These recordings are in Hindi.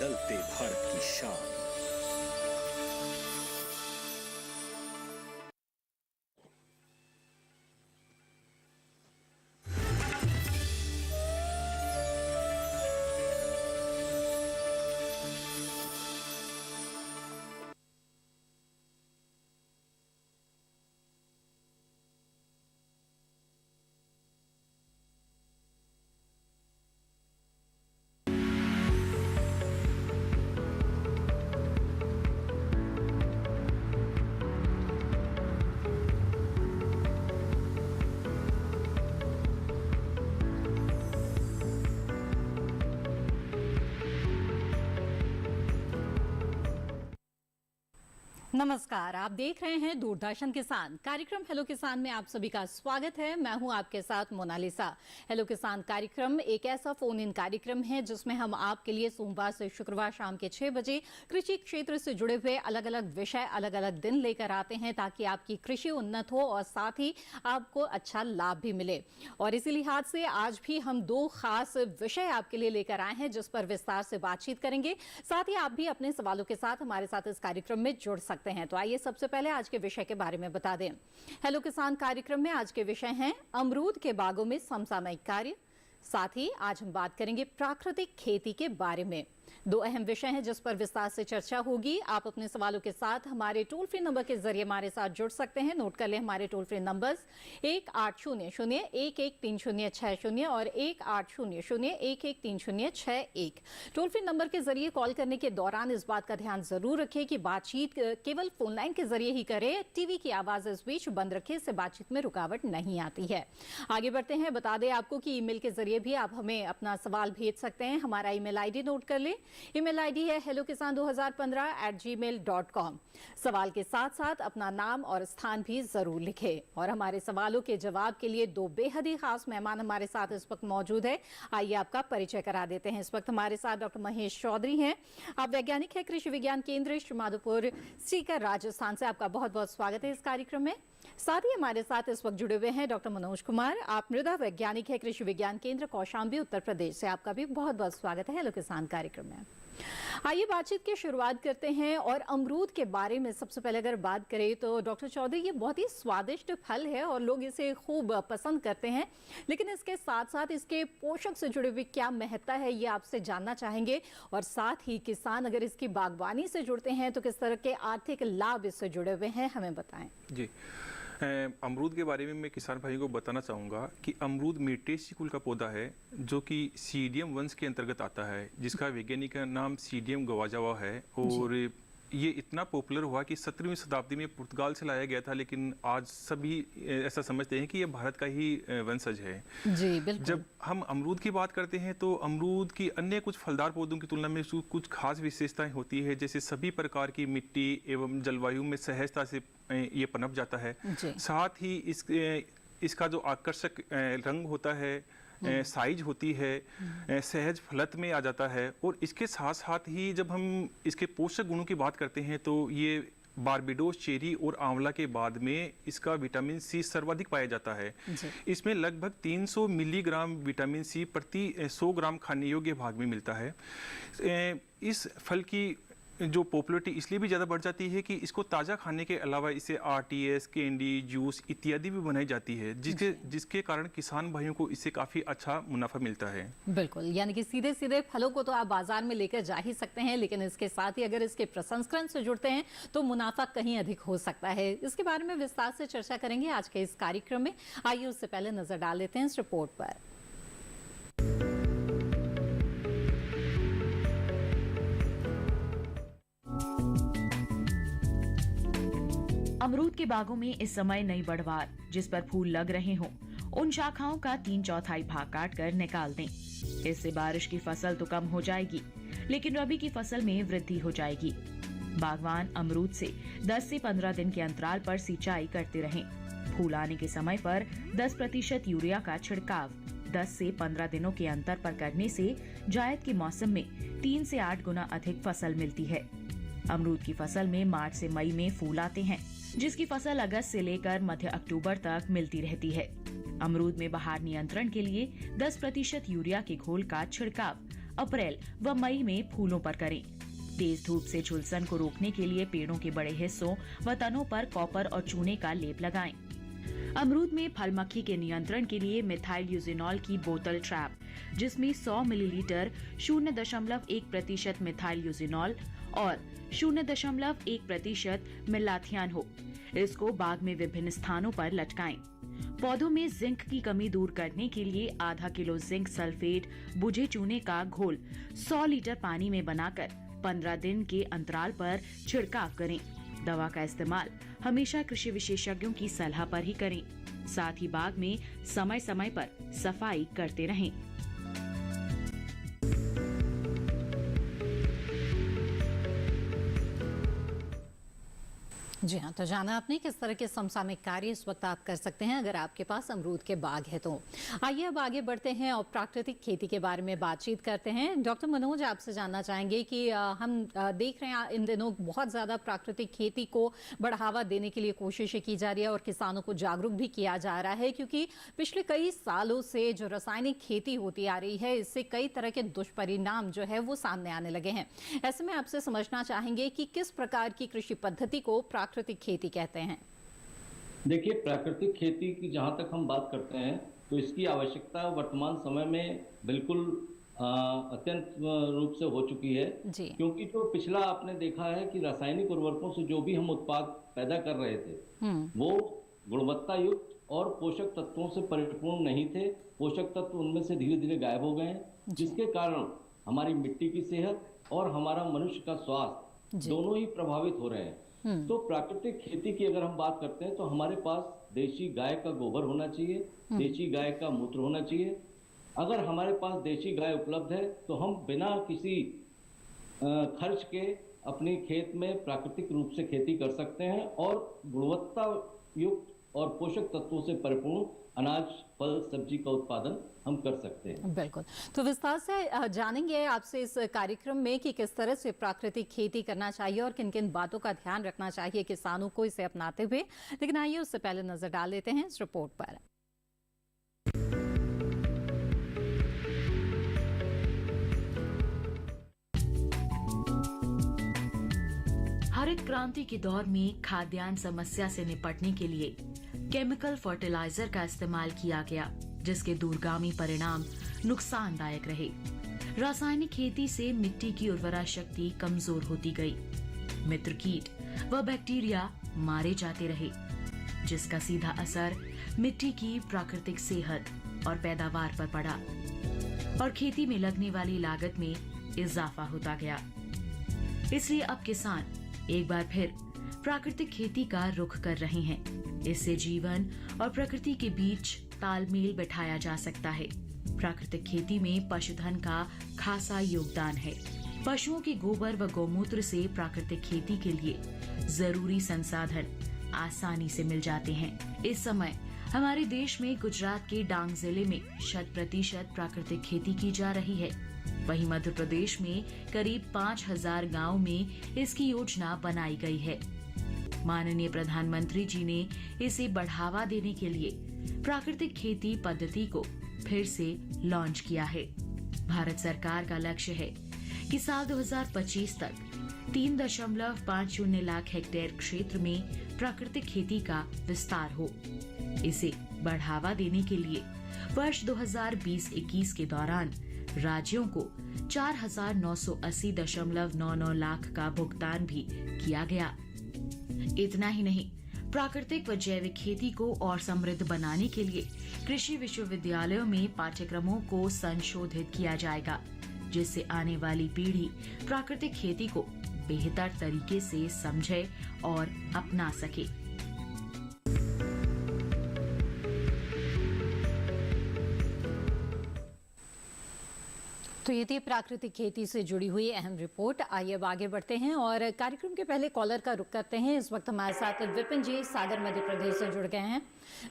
बदलते भारत की शान। नमस्कार, आप देख रहे हैं दूरदर्शन किसान कार्यक्रम हेलो किसान में आप सभी का स्वागत है। मैं हूं आपके साथ मोनालिसा। हेलो किसान कार्यक्रम एक ऐसा फोन इन कार्यक्रम है जिसमें हम आपके लिए सोमवार से शुक्रवार शाम के 6 बजे कृषि क्षेत्र से जुड़े हुए अलग अलग विषय अलग अलग दिन लेकर आते हैं ताकि आपकी कृषि उन्नत हो और साथ ही आपको अच्छा लाभ भी मिले। और इसी लिहाज से आज भी हम दो खास विषय आपके लिए लेकर आए हैं जिस पर विस्तार से बातचीत करेंगे। साथ ही आप भी अपने सवालों के साथ हमारे साथ इस कार्यक्रम में जुड़ सकते हैं। तो आइए सबसे पहले आज के विषय के बारे में बता दें। हेलो किसान कार्यक्रम में आज के विषय हैं अमरूद के बागों में समसामयिक कार्य। साथ ही आज हम बात करेंगे प्राकृतिक खेती के बारे में। दो अहम विषय हैं जिस पर विस्तार से चर्चा होगी। आप अपने सवालों के साथ हमारे टोल फ्री नंबर के जरिए हमारे साथ जुड़ सकते हैं। नोट कर लें हमारे टोल फ्री नंबर्स 1800-113060 और 1800-113061। टोल फ्री नंबर के जरिए कॉल करने के दौरान इस बात का ध्यान जरूर रखें कि बातचीत केवल फोन लाइन के जरिए ही करें। टीवी की आवाज इस बीच बंद रखें, इससे बातचीत में रुकावट नहीं आती है। आगे बढ़ते हैं। बता दें आपको कि ईमेल के जरिए भी आप हमें अपना सवाल भेज सकते हैं। हमारा ईमेल आईडी नोट कर लें। ईमेल आईडी है hellokisan2015@gmail.com। सवाल के साथ साथ अपना नाम और स्थान भी जरूर लिखें। और हमारे सवालों के जवाब के लिए दो बेहद ही खास मेहमान हमारे साथ इस वक्त मौजूद है। आइए आपका परिचय करा देते हैं। इस वक्त हमारे साथ डॉक्टर महेश चौधरी हैं। आप वैज्ञानिक है कृषि विज्ञान केंद्र श्रीमाधोपुर सीकर राजस्थान से। आपका बहुत बहुत स्वागत है इस कार्यक्रम में। साथ ही हमारे साथ इस वक्त जुड़े हुए हैं डॉक्टर मनोज कुमार। आप मृदा वैज्ञानिक है कृषि विज्ञान केंद्र कौशाम्बी उत्तर प्रदेश से। आपका भी बहुत बहुत स्वागत है हेलो किसान कार्यक्रम में। आइए बातचीत की शुरुआत करते हैं। और अमरूद के बारे में सबसे पहले अगर बात करें तो डॉक्टर चौधरी ये बहुत ही स्वादिष्ट फल है और लोग इसे खूब पसंद करते हैं, लेकिन इसके साथ साथ इसके पोषक से जुड़े हुए क्या महत्ता है ये आपसे जानना चाहेंगे। और साथ ही किसान अगर इसकी बागवानी से जुड़ते हैं तो किस तरह के आर्थिक लाभ इससे जुड़े हुए हैं हमें बताएं। जी, अमरूद के बारे में मैं किसान भाइयों को बताना चाहूँगा कि अमरूद मीटेसी कुल का पौधा है जो कि सीडियम वंश के अंतर्गत आता है, जिसका वैज्ञानिक नाम सीडियम गवाजावा है। और ये इतना पॉपुलर हुआ कि 17वीं शताब्दी में पुर्तगाल से लाया गया था, लेकिन आज सभी ऐसा समझते हैं कि ये भारत का ही वंशज है। जी बिल्कुल। जब हम अमरूद की बात करते हैं तो अमरूद की अन्य कुछ फलदार पौधों की तुलना में कुछ खास विशेषताएं होती है, जैसे सभी प्रकार की मिट्टी एवं जलवायु में सहजता से ये पनप जाता है। साथ ही इसका जो आकर्षक रंग होता है, साइज होती है, सहज फलत में आ जाता है। और इसके साथ साथ ही जब हम इसके पोषक गुणों की बात करते हैं तो ये बारबेडोस, चेरी और आंवला के बाद में इसका विटामिन सी सर्वाधिक पाया जाता है। इसमें लगभग 300 मिलीग्राम विटामिन सी प्रति 100 ग्राम खाने योग्य भाग में मिलता है। इस फल की जो पॉपुलरिटी इसलिए भी ज़्यादा बढ़ जाती है कि इसको ताज़ा खाने के अलावा इसे आरटीएस, कैंडी, जूस इत्यादि भी बनाई जाती है, जिसके कारण किसान भाइयों को इससे काफ़ी अच्छा मुनाफा मिलता है। बिल्कुल, यानी कि सीधे सीधे फलों को तो आप बाजार में लेकर जा ही सकते हैं, लेकिन इसके साथ ही अगर इसके प्रसंस्करण से जुड़ते हैं तो मुनाफा कहीं अधिक हो सकता है। इसके बारे में विस्तार से चर्चा करेंगे आज के इस कार्यक्रम में। आइए उससे पहले नजर डाल लेते हैं इस रिपोर्ट पर। अमरूद के बागों में इस समय नई बढ़वार जिस पर फूल लग रहे हों, उन शाखाओं का 3/4 भाग काट कर निकाल दें। इससे बारिश की फसल तो कम हो जाएगी, लेकिन रबी की फसल में वृद्धि हो जाएगी। बागवान अमरूद से 10 से 15 दिन के अंतराल पर सिंचाई करते रहें। फूल आने के समय पर 10% यूरिया का छिड़काव 10 से 15 दिनों के अंतर पर करने से जायद के मौसम में 3 से 8 गुना अधिक फसल मिलती है। अमरूद की फसल में मार्च से मई में फूल आते हैं, जिसकी फसल अगस्त से लेकर मध्य अक्टूबर तक मिलती रहती है। अमरूद में बहार नियंत्रण के लिए 10% यूरिया के घोल का छिड़काव अप्रैल व मई में फूलों पर करें। तेज धूप से झुलसन को रोकने के लिए पेड़ों के बड़े हिस्सों व तनों पर कॉपर और चूने का लेप लगाएं। अमरूद में फल मक्खी के नियंत्रण के लिए मिथाइल यूजिनॉल की बोतल ट्रैप, जिसमें 100 मिलीलीटर 0.1% मिथाइल यूजिनॉल और 0.1% मिलाथियान हो, इसको बाग में विभिन्न स्थानों पर लटकाएं। पौधों में जिंक की कमी दूर करने के लिए आधा किलो जिंक सल्फेट बुझे चूने का घोल 100 लीटर पानी में बनाकर 15 दिन के अंतराल पर छिड़काव करें। दवा का इस्तेमाल हमेशा कृषि विशेषज्ञों की सलाह पर ही करें। साथ ही बाग में समय समय पर सफाई करते रहें। जी हाँ, तो जाना आपने किस तरह के समसामयिक कार्य इस वक्त आप कर सकते हैं अगर आपके पास अमरूद के बाग है तो। आइए अब आगे बढ़ते हैं और प्राकृतिक खेती के बारे में बातचीत करते हैं। डॉक्टर मनोज, आपसे जानना चाहेंगे कि हम देख रहे हैं इन दिनों बहुत ज़्यादा प्राकृतिक खेती को बढ़ावा देने के लिए कोशिशें की जा रही है और किसानों को जागरूक भी किया जा रहा है, क्योंकि पिछले कई सालों से जो रासायनिक खेती होती आ रही है इससे कई तरह के दुष्परिणाम जो है वो सामने आने लगे हैं। ऐसे में आपसे समझना चाहेंगे कि किस प्रकार की कृषि पद्धति को प्राकृतिक खेती कहते हैं। देखिए, प्राकृतिक खेती की जहाँ तक हम बात करते हैं तो इसकी आवश्यकता वर्तमान समय में बिल्कुल अत्यंत रूप से हो चुकी है जी। क्योंकि जो पिछला आपने देखा है कि रासायनिक उर्वरकों से जो भी हम उत्पाद पैदा कर रहे थे वो गुणवत्ता युक्त और पोषक तत्वों से परिपूर्ण नहीं थे। पोषक तत्व उनमें से धीरे धीरे गायब हो गए हैं, जिसके कारण हमारी मिट्टी की सेहत और हमारा मनुष्य का स्वास्थ्य दोनों ही प्रभावित हो रहे हैं। तो प्राकृतिक खेती की अगर हम बात करते हैं तो हमारे पास देशी गाय का गोबर होना चाहिए, देशी गाय का मूत्र होना चाहिए। अगर हमारे पास देशी गाय उपलब्ध है तो हम बिना किसी खर्च के अपने खेत में प्राकृतिक रूप से खेती कर सकते हैं और गुणवत्ता युक्त और पोषक तत्वों से परिपूर्ण अनाज, फल, सब्जी का उत्पादन हम कर सकते हैं। बिल्कुल, तो विस्तार से जानेंगे आपसे इस कार्यक्रम में कि किस तरह से प्राकृतिक खेती करना चाहिए और किन किन बातों का ध्यान रखना चाहिए किसानों को इसे अपनाते हुए। लेकिन आइए उससे पहले नजर डाल लेते हैं इस रिपोर्ट पर। हरित क्रांति के दौर में खाद्यान्न समस्या से निपटने के लिए केमिकल फर्टिलाइजर का इस्तेमाल किया गया, जिसके दूरगामी परिणाम नुकसानदायक रहे। रासायनिक खेती से मिट्टी की उर्वरा शक्ति कमजोर होती गई, मित्र कीट व बैक्टीरिया मारे जाते रहे, जिसका सीधा असर मिट्टी की प्राकृतिक सेहत और पैदावार पर पड़ा और खेती में लगने वाली लागत में इजाफा होता गया। इसलिए अब किसान एक बार फिर प्राकृतिक खेती का रुख कर रहे हैं। इससे जीवन और प्रकृति के बीच तालमेल बिठाया जा सकता है। प्राकृतिक खेती में पशुधन का खासा योगदान है। पशुओं के गोबर व गौमूत्र से प्राकृतिक खेती के लिए जरूरी संसाधन आसानी से मिल जाते हैं। इस समय हमारे देश में गुजरात के डांग जिले में 100% प्राकृतिक खेती की जा रही है। वहीं मध्य प्रदेश में करीब 5000 गाँव में इसकी योजना बनाई गई है। माननीय प्रधानमंत्री जी ने इसे बढ़ावा देने के लिए प्राकृतिक खेती पद्धति को फिर से लॉन्च किया है। भारत सरकार का लक्ष्य है कि साल 2025 तक 3.50 लाख हेक्टेयर क्षेत्र में प्राकृतिक खेती का विस्तार हो। इसे बढ़ावा देने के लिए वर्ष 2020-21 के दौरान राज्यों को 4,980.99 लाख का भुगतान भी किया गया। इतना ही नहीं, प्राकृतिक व जैविक खेती को और समृद्ध बनाने के लिए कृषि विश्वविद्यालयों में पाठ्यक्रमों को संशोधित किया जाएगा, जिससे आने वाली पीढ़ी प्राकृतिक खेती को बेहतर तरीके से समझे और अपना सके। तो ये थी प्राकृतिक खेती से जुड़ी हुई अहम रिपोर्ट। आइए अब आगे बढ़ते हैं और कार्यक्रम के पहले कॉलर का रुख करते हैं। इस वक्त हमारे साथ विपिन जी सागर मध्य प्रदेश से जुड़ गए हैं।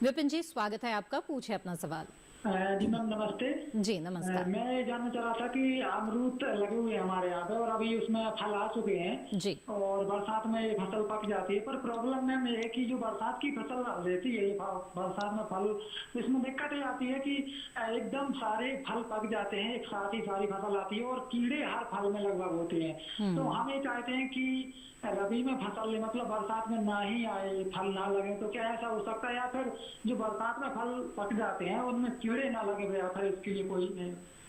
विपिन जी, स्वागत है आपका, पूछे अपना सवाल। जी मैम नमस्ते। जी नमस्कार। मैं ये जानना चाह रहा था कि अमरूद लगे हुए हैं हमारे यहाँ पे और अभी उसमें फल आ चुके हैं जी। और बरसात में ये फसल पक जाती है, पर प्रॉब्लम मैम ये है कि जो बरसात की फसल रहती है, ये बरसात में फल, तो इसमें दिक्कत ये आती है कि एकदम सारे फल पक जाते हैं, एक साथ ही सारी फसल आती है और कीड़े हर फल में लगभग होते हैं। तो हम ये चाहते हैं कि रबी में फसल मतलब बरसात में ना ही आए, फल ना लगे, तो क्या ऐसा हो सकता है? या फिर जो बरसात में फल पक जाते हैं उनमें कीड़े ना लगे, या फिर इसके लिए कोई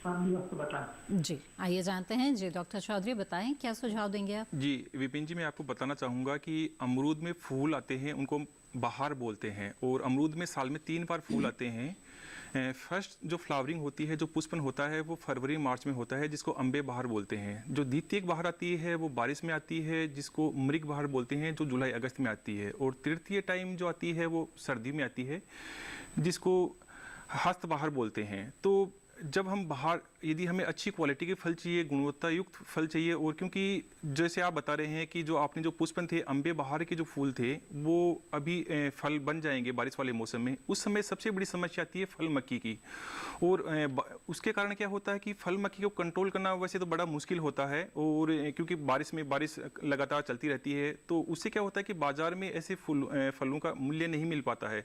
बंदोबस्त बताएं। जी आइए जानते हैं। जी डॉक्टर चौधरी बताएं, क्या सुझाव देंगे आप? जी विपिन जी, मैं आपको बताना चाहूँगा कि अमरूद में फूल आते हैं, उनको बहार बोलते हैं, और अमरूद में साल में 3 बार फूल आते हैं। फर्स्ट जो फ्लावरिंग होती है, जो पुष्पन होता है, वो फरवरी मार्च में होता है, जिसको अम्बे बहार बोलते हैं। जो द्वितीयक बहार आती है वो बारिश में आती है, जिसको मृग बहार बोलते हैं, जो जुलाई अगस्त में आती है। और तृतीय टाइम जो आती है वो सर्दी में आती है, जिसको हस्त बहार बोलते हैं। तो जब हम बाहर, यदि हमें अच्छी क्वालिटी के फल चाहिए, गुणवत्ता युक्त फल चाहिए, और क्योंकि जैसे आप बता रहे हैं कि जो आपने जो पुष्पन थे, अम्बे बहार के जो फूल थे, वो अभी फल बन जाएंगे बारिश वाले मौसम में, उस समय सबसे बड़ी समस्या आती है फल मक्खी की। और उसके कारण क्या होता है कि फल मक्खी को कंट्रोल करना वैसे तो बड़ा मुश्किल होता है, और क्योंकि बारिश लगातार चलती रहती है, तो उससे क्या होता है कि बाजार में ऐसे फलों का मूल्य नहीं मिल पाता है,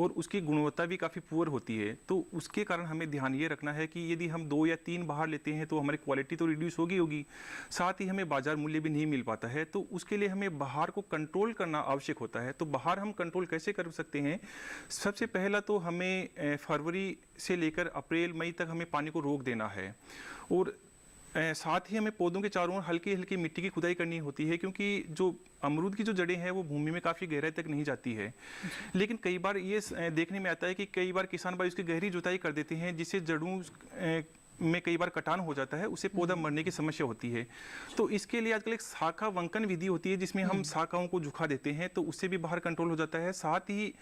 और उसकी गुणवत्ता भी काफ़ी पुअर होती है। तो उसके कारण हमें ध्यान ये रखना है कि यदि हम 2 या 3 बाहर लेते हैं तो हमारी क्वालिटी तो रिड्यूस होगी, साथ ही हमें बाजार मूल्य भी नहीं मिल पाता है। तो उसके लिए हमें बाहर को कंट्रोल करना आवश्यक होता है। तो बाहर हम कंट्रोल कैसे कर सकते हैं? सबसे पहला तो हमें फरवरी से लेकर अप्रैल मई तक हमें पानी को रोक देना है, और साथ ही हमें पौधों के चारों ओर हल्की हल्की मिट्टी की खुदाई करनी होती है, क्योंकि जो अमरूद की जो जड़ें हैं वो भूमि में काफ़ी गहराई तक नहीं जाती है। लेकिन कई बार ये देखने में आता है कि कई बार किसान भाई उसकी गहरी जुताई कर देते हैं, जिससे जड़ों में कई बार कटान हो जाता है, उससे पौधा मरने की समस्या होती है। तो इसके लिए आजकल एक शाखा वंकन विधि होती है, जिसमें हम शाखाओं को झुका देते हैं, तो उससे भी बाहर कंट्रोल हो जाता है। साथ ही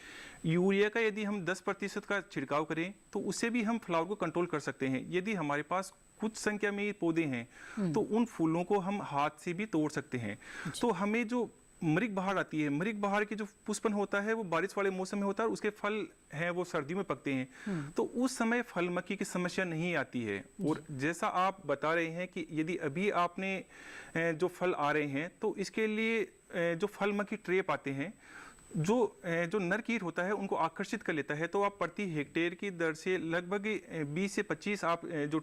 यूरिया का यदि हम 10% का छिड़काव करें तो उससे भी हम फ्लावर को कंट्रोल कर सकते हैं। यदि हमारे पास कुछ संख्या में पौधे हैं तो उन फूलों को हम हाथ से भी तोड़ सकते हैं। तो हमें जो मृग बहार आती है, मृग बहार की जो पुष्पन होता है वो बारिश वाले मौसम में होता है, और उसके फल हैं वो सर्दी में पकते हैं, तो उस समय फल मक्खी की समस्या नहीं आती है। और जैसा आप बता रहे हैं कि यदि अभी आपने जो फल आ रहे हैं, तो इसके लिए जो फल मक्खी ट्रैप आते हैं, जो नर कीट होता है उनको आकर्षित कर लेता है, तो आप प्रति हेक्टेयर की दर से लगभग 20 से 25 आप जो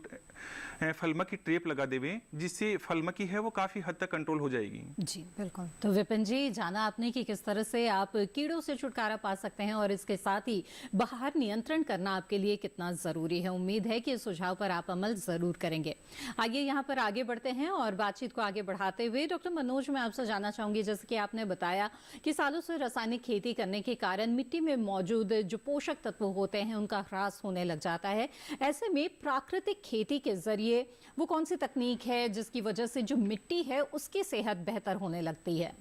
फलमक्खी ट्रैप लगा देवें, जिससे फलमक्खी है वो काफ़ी हद तक कंट्रोल हो जाएगी। जी बिल्कुल। तो विपिन जी, जाना आपने कि किस तरह से आप कीड़ों से छुटकारा पा सकते हैं, और इसके साथ ही बाहर नियंत्रण करना आपके लिए कितना ज़रूरी है। उम्मीद है कि इस सुझाव पर आप अमल ज़रूर करेंगे। आइए यहाँ पर आगे बढ़ते हैं और बातचीत को आगे बढ़ाते हुए डॉक्टर मनोज, मैं आपसे जानना चाहूँगी, जैसे कि आपने बताया कि सालों से रासायनिक खेती करने के कारण मिट्टी में मौजूद जो पोषक तत्व होते हैं उनका ह्रास होने लग जाता है। ऐसे में प्राकृतिक खेती के जरिए वो कौन सी तकनीक है जिसकी वजह से जो मिट्टी है उसकी सेहत बेहतर होने लगती है?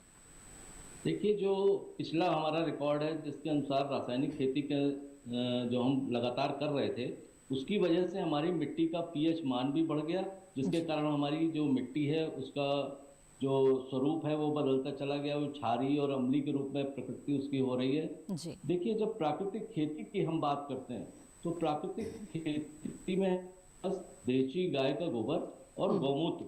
देखिए, जो पिछला हमारा रिकॉर्ड है जिसके अनुसार रासायनिक खेती के जो हम लगातार कर रहे थे, उसकी वजह से हमारी मिट्टी का पीएच मान भी बढ़ गया, जिसके कारण हमारी जो मिट्टी है उसका जो स्वरूप है वो बदलता चला गया, वो क्षारीय और अम्लीय के रूप में प्रकृति उसकी हो रही है। देखिए, जब प्राकृतिक खेती की हम बात करते हैं तो प्राकृतिक खेती में बस देसी गाय का गोबर और गौमूत्र,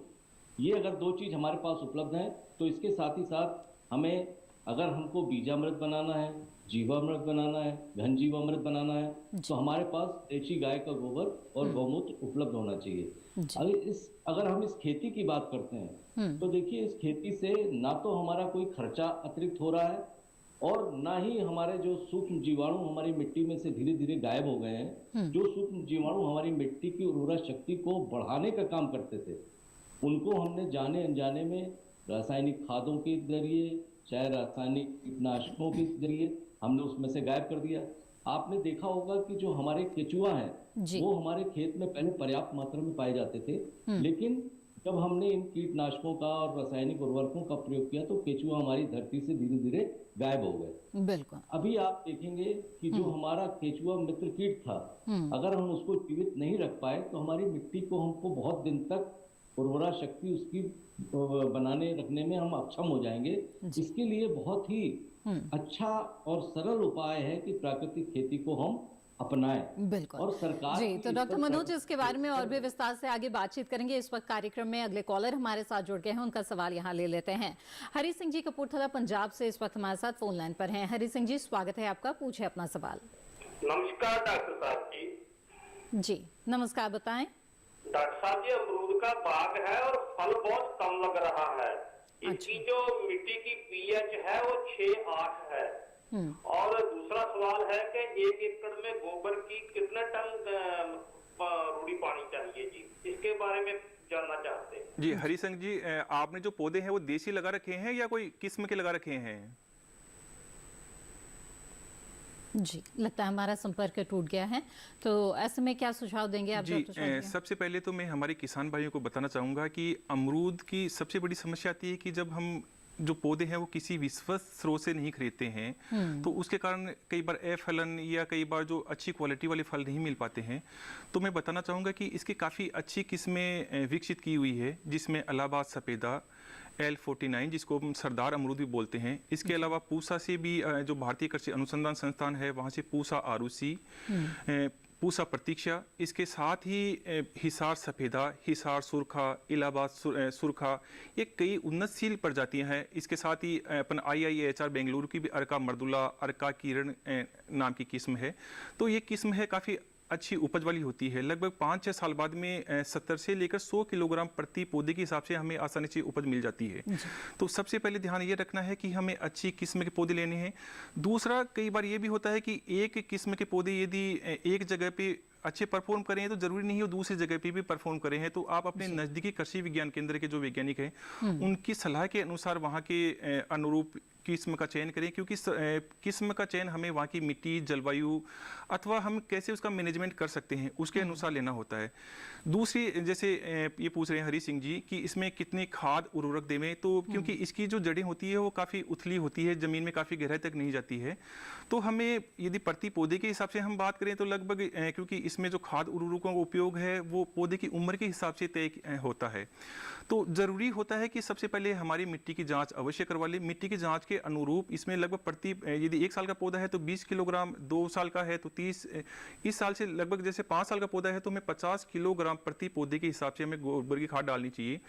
ये अगर 2 चीज़ हमारे पास उपलब्ध हैं, तो इसके साथ ही साथ हमें, अगर हमको बीजामृत बनाना है, जीवामृत बनाना है, घन जीवामृत बनाना है, तो हमारे पास देसी गाय का गोबर और गौमूत्र उपलब्ध होना चाहिए। अगर हम इस खेती की बात करते हैं तो देखिए, इस खेती से ना तो हमारा कोई खर्चा अतिरिक्त हो रहा है, और ना ही हमारे जो सूक्ष्म जीवाणु हमारी मिट्टी में से धीरे धीरे गायब हो गए हैं। जो सूक्ष्म जीवाणु हमारी मिट्टी की उर्वरा शक्ति को बढ़ाने का काम करते थे, उनको हमने जाने अनजाने में रासायनिक खादों के जरिए, चाहे रासायनिक कीटनाशकों के जरिए हमने उसमें से गायब कर दिया। आपने देखा होगा कि जो हमारे केचुआ हैं वो हमारे खेत में पहले पर्याप्त मात्रा में पाए जाते थे, लेकिन जब हमने इन कीटनाशकों का और रासायनिक उर्वरकों का प्रयोग किया तो केचुआ हमारी धरती से धीरे धीरे गायब हो गए। बिल्कुल। अभी आप देखेंगे कि जो हमारा केचुआ मित्र कीट था, अगर हम उसको जीवित नहीं रख पाए तो हमारी मिट्टी को हमको बहुत दिन तक उर्वरा शक्ति उसकी बनाने रखने में हम अक्षम हो जाएंगे। इसके लिए बहुत ही अच्छा और सरल उपाय है कि प्राकृतिक खेती को हम अपनाएं। बिल्कुल। और सरकार जी, तो डॉक्टर मनोज इसके बारे में और भी विस्तार से आगे बातचीत करेंगे। इस वक्त कार्यक्रम में अगले कॉलर हमारे साथ जुड़ गए हैं, उनका सवाल यहाँ ले लेते हैं। हरी सिंह जी कपूरथला पंजाब से इस वक्त हमारे साथ फोन लाइन पर हैं। हरी सिंह जी, स्वागत है आपका, पूछे अपना सवाल। नमस्कार डॉक्टर साहब जी नमस्कार, बताएं। डॉक्टर साहब जी, अमरूद का बाग है और फल बहुत कम लग रहा है। इसकी जो मिट्टी की पीएच है वो 6-8 है। और दूसरा सवाल है कि 1 एकड़ में गोबर की कितने टन रूढ़ी पानी चाहिए जी, इसके बारे में जानना चाहते हैं। जी हरी सिंह जी, आपने जो पौधे हैं वो देसी लगा रखे हैं या कोई किस्म के लगा रखे हैं? जी, लगता है हमारा संपर्क टूट गया है, तो ऐसे में क्या सुझाव देंगे आप? जी, सबसे पहले तो मैं हमारे किसान भाइयों को बताना चाहूँगा कि अमरूद की सबसे बड़ी समस्या आती है कि जब हम जो पौधे हैं वो किसी विश्वस्त स्रोत से नहीं खरीदते हैं तो उसके कारण कई बार अफलन या कई बार जो अच्छी क्वालिटी वाले फल नहीं मिल पाते हैं। तो मैं बताना चाहूँगा कि इसकी काफ़ी अच्छी किस्में विकसित की हुई है, जिसमें इलाहाबाद सफ़ेदा, L49 जिसको हम सरदार अमरूद भी बोलते हैं। इसके अलावा पूसा से भी जो भारतीय कृषि अनुसंधान संस्थान है वहाँ से पूसा आरूसी, पूसा प्रतीक्षा, इसके साथ ही हिसार सफ़ेदा, हिसार सुरखा, इलाहाबाद सुरखा, ये कई उन्नतशील प्रजातियां हैं। इसके साथ ही अपन IIHR बेंगलुरु की भी अर्का मर्दुला, अर्का किरण नाम की किस्म है। तो ये किस्म है काफ़ी अच्छी उपज वाली होती है। लगभग 5-6 साल बाद में 70 से लेकर 100 किलोग्राम प्रति पौधे के हिसाब से हमें आसानी से उपज मिल जाती है। तो सबसे पहले ध्यान ये रखना है कि हमें अच्छी किस्म के पौधे लेने हैं। दूसरा, कई बार ये भी होता है कि एक किस्म के पौधे यदि एक जगह पे अच्छे परफॉर्म करें तो जरूरी नहीं है दूसरी जगह पे भी परफॉर्म करें हैं। तो आप अपने नज़दीकी कृषि विज्ञान केंद्र के जो वैज्ञानिक हैं उनकी सलाह के अनुसार वहाँ के अनुरूप किस्म का चयन करें, क्योंकि किस्म का चयन हमें वहाँ की मिट्टी, जलवायु अथवा हम कैसे उसका मैनेजमेंट कर सकते हैं उसके अनुसार लेना होता है। दूसरी, जैसे ये पूछ रहे हैं हरी सिंह जी कि इसमें कितनी खाद उर्वरक देवें, तो क्योंकि इसकी जो जड़ें होती है वो काफ़ी उथली होती है, ज़मीन में काफ़ी गहराई तक नहीं जाती है, तो हमें यदि प्रति पौधे के हिसाब से हम बात करें तो लगभग क्योंकि इसमें जो खाद उर्वरकों का उपयोग है वो पौधे की उम्र के हिसाब से तय होता है। तो ज़रूरी होता है कि सबसे पहले हमारी मिट्टी की जांच अवश्य करवा लें। मिट्टी की जांच के अनुरूप इसमें लगभग प्रति, यदि 1 साल का पौधा है तो 20 किलोग्राम, 2 साल का है तो 30, इस साल से लगभग जैसे 5 साल का पौधा है तो हमें 50 किलोग्राम प्रति पौधे के हिसाब से हमें गोबर की खाद डालनी चाहिए।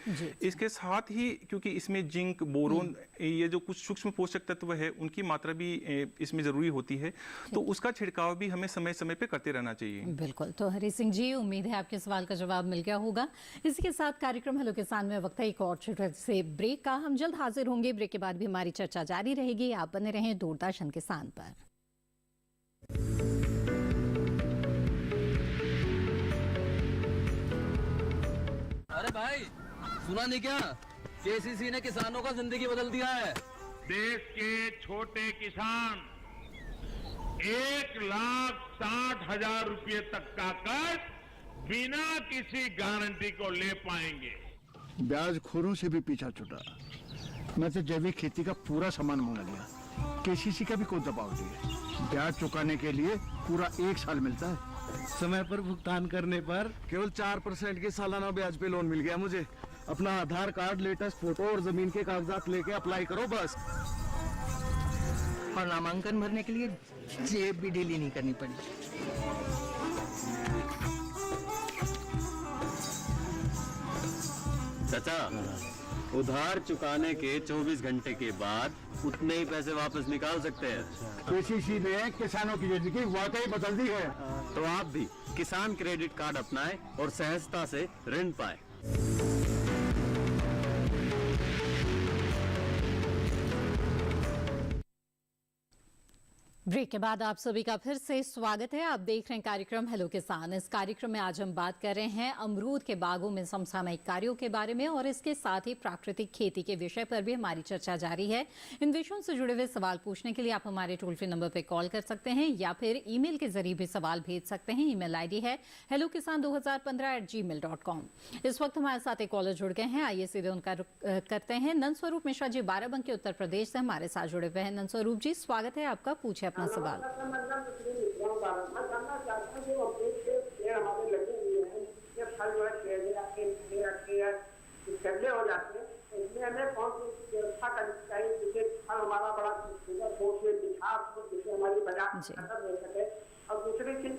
इसके साथ ही क्योंकि इसमें जिंक, बोरोन, ये जो कुछ सूक्ष्म पोषक तत्व है उनकी मात्रा भी इसमें ज़रूरी होती है, तो उसका छिड़काव भी हमें समय समय पर करते रहना चाहिए। बिल्कुल। तो हरी सिंह जी, उम्मीद है आपके सवाल का जवाब मिल गया होगा। इसी के साथ कार्यक्रम हेलो किसान में वक्त है एक और छोटे से ब्रेक का। हम जल्द हाजिर होंगे। ब्रेक के बाद भी हमारी चर्चा जारी रहेगी। आप बने रहें दूरदर्शन किसान पर। अरे भाई, सुना नहीं क्या? KCC ने किसानों का जिंदगी बदल दिया है। देश के छोटे किसान 1,60,000 रुपए तक का कर्ज बिना किसी गारंटी को ले पाएंगे। ब्याज खोरों से भी पीछा छुटा। मैं तो जैविक खेती का पूरा सामान मंगा लिया। KCC का भी कोई दबाव नहीं है। ब्याज चुकाने के लिए पूरा 1 साल मिलता है। समय पर भुगतान करने पर केवल 4% के सालाना ब्याज पे लोन मिल गया मुझे। अपना आधार कार्ड, लेटेस्ट फोटो और जमीन के कागजात लेके अप्लाई करो बस। और नामांकन भरने के लिए जेब भी ढीली नहीं करनी पड़ी। चाचा, उधार चुकाने के 24 घंटे के बाद उतने ही पैसे वापस निकाल सकते हैं। KCC ने किसानों की जिंदगी वाकई बदल दी है। तो आप भी किसान क्रेडिट कार्ड अपनाएं और सहजता से ऋण पाएं। ब्रेक के बाद आप सभी का फिर से स्वागत है। आप देख रहे हैं कार्यक्रम हेलो किसान। इस कार्यक्रम में आज हम बात कर रहे हैं अमरूद के बागों में समसामयिक कार्यों के बारे में और इसके साथ ही प्राकृतिक खेती के विषय पर भी हमारी चर्चा जारी है। इन विषयों से जुड़े हुए सवाल पूछने के लिए आप हमारे टोल फ्री नंबर पर कॉल कर सकते हैं या फिर ईमेल के जरिए भी सवाल भेज सकते हैं। ईमेल ID है hellokisan2015@gmail.com। इस वक्त हमारे साथ एक कॉलर जुड़ गए हैं। आइए सीधे उनका करते हैं। नंदस्वरूप मिश्रा जी बाराबंकी उत्तर प्रदेश से हमारे साथ जुड़े हुए हैं। नंदस्वरूप जी, स्वागत है आपका, पूछे अपना सवाल। हो जाते हैं, इसमें हमें कौन सी व्यवस्था करनी चाहिए जिससे फल हमारा बड़ा जिससे हमारी बाजार खत्म हो सके। और दूसरी चीज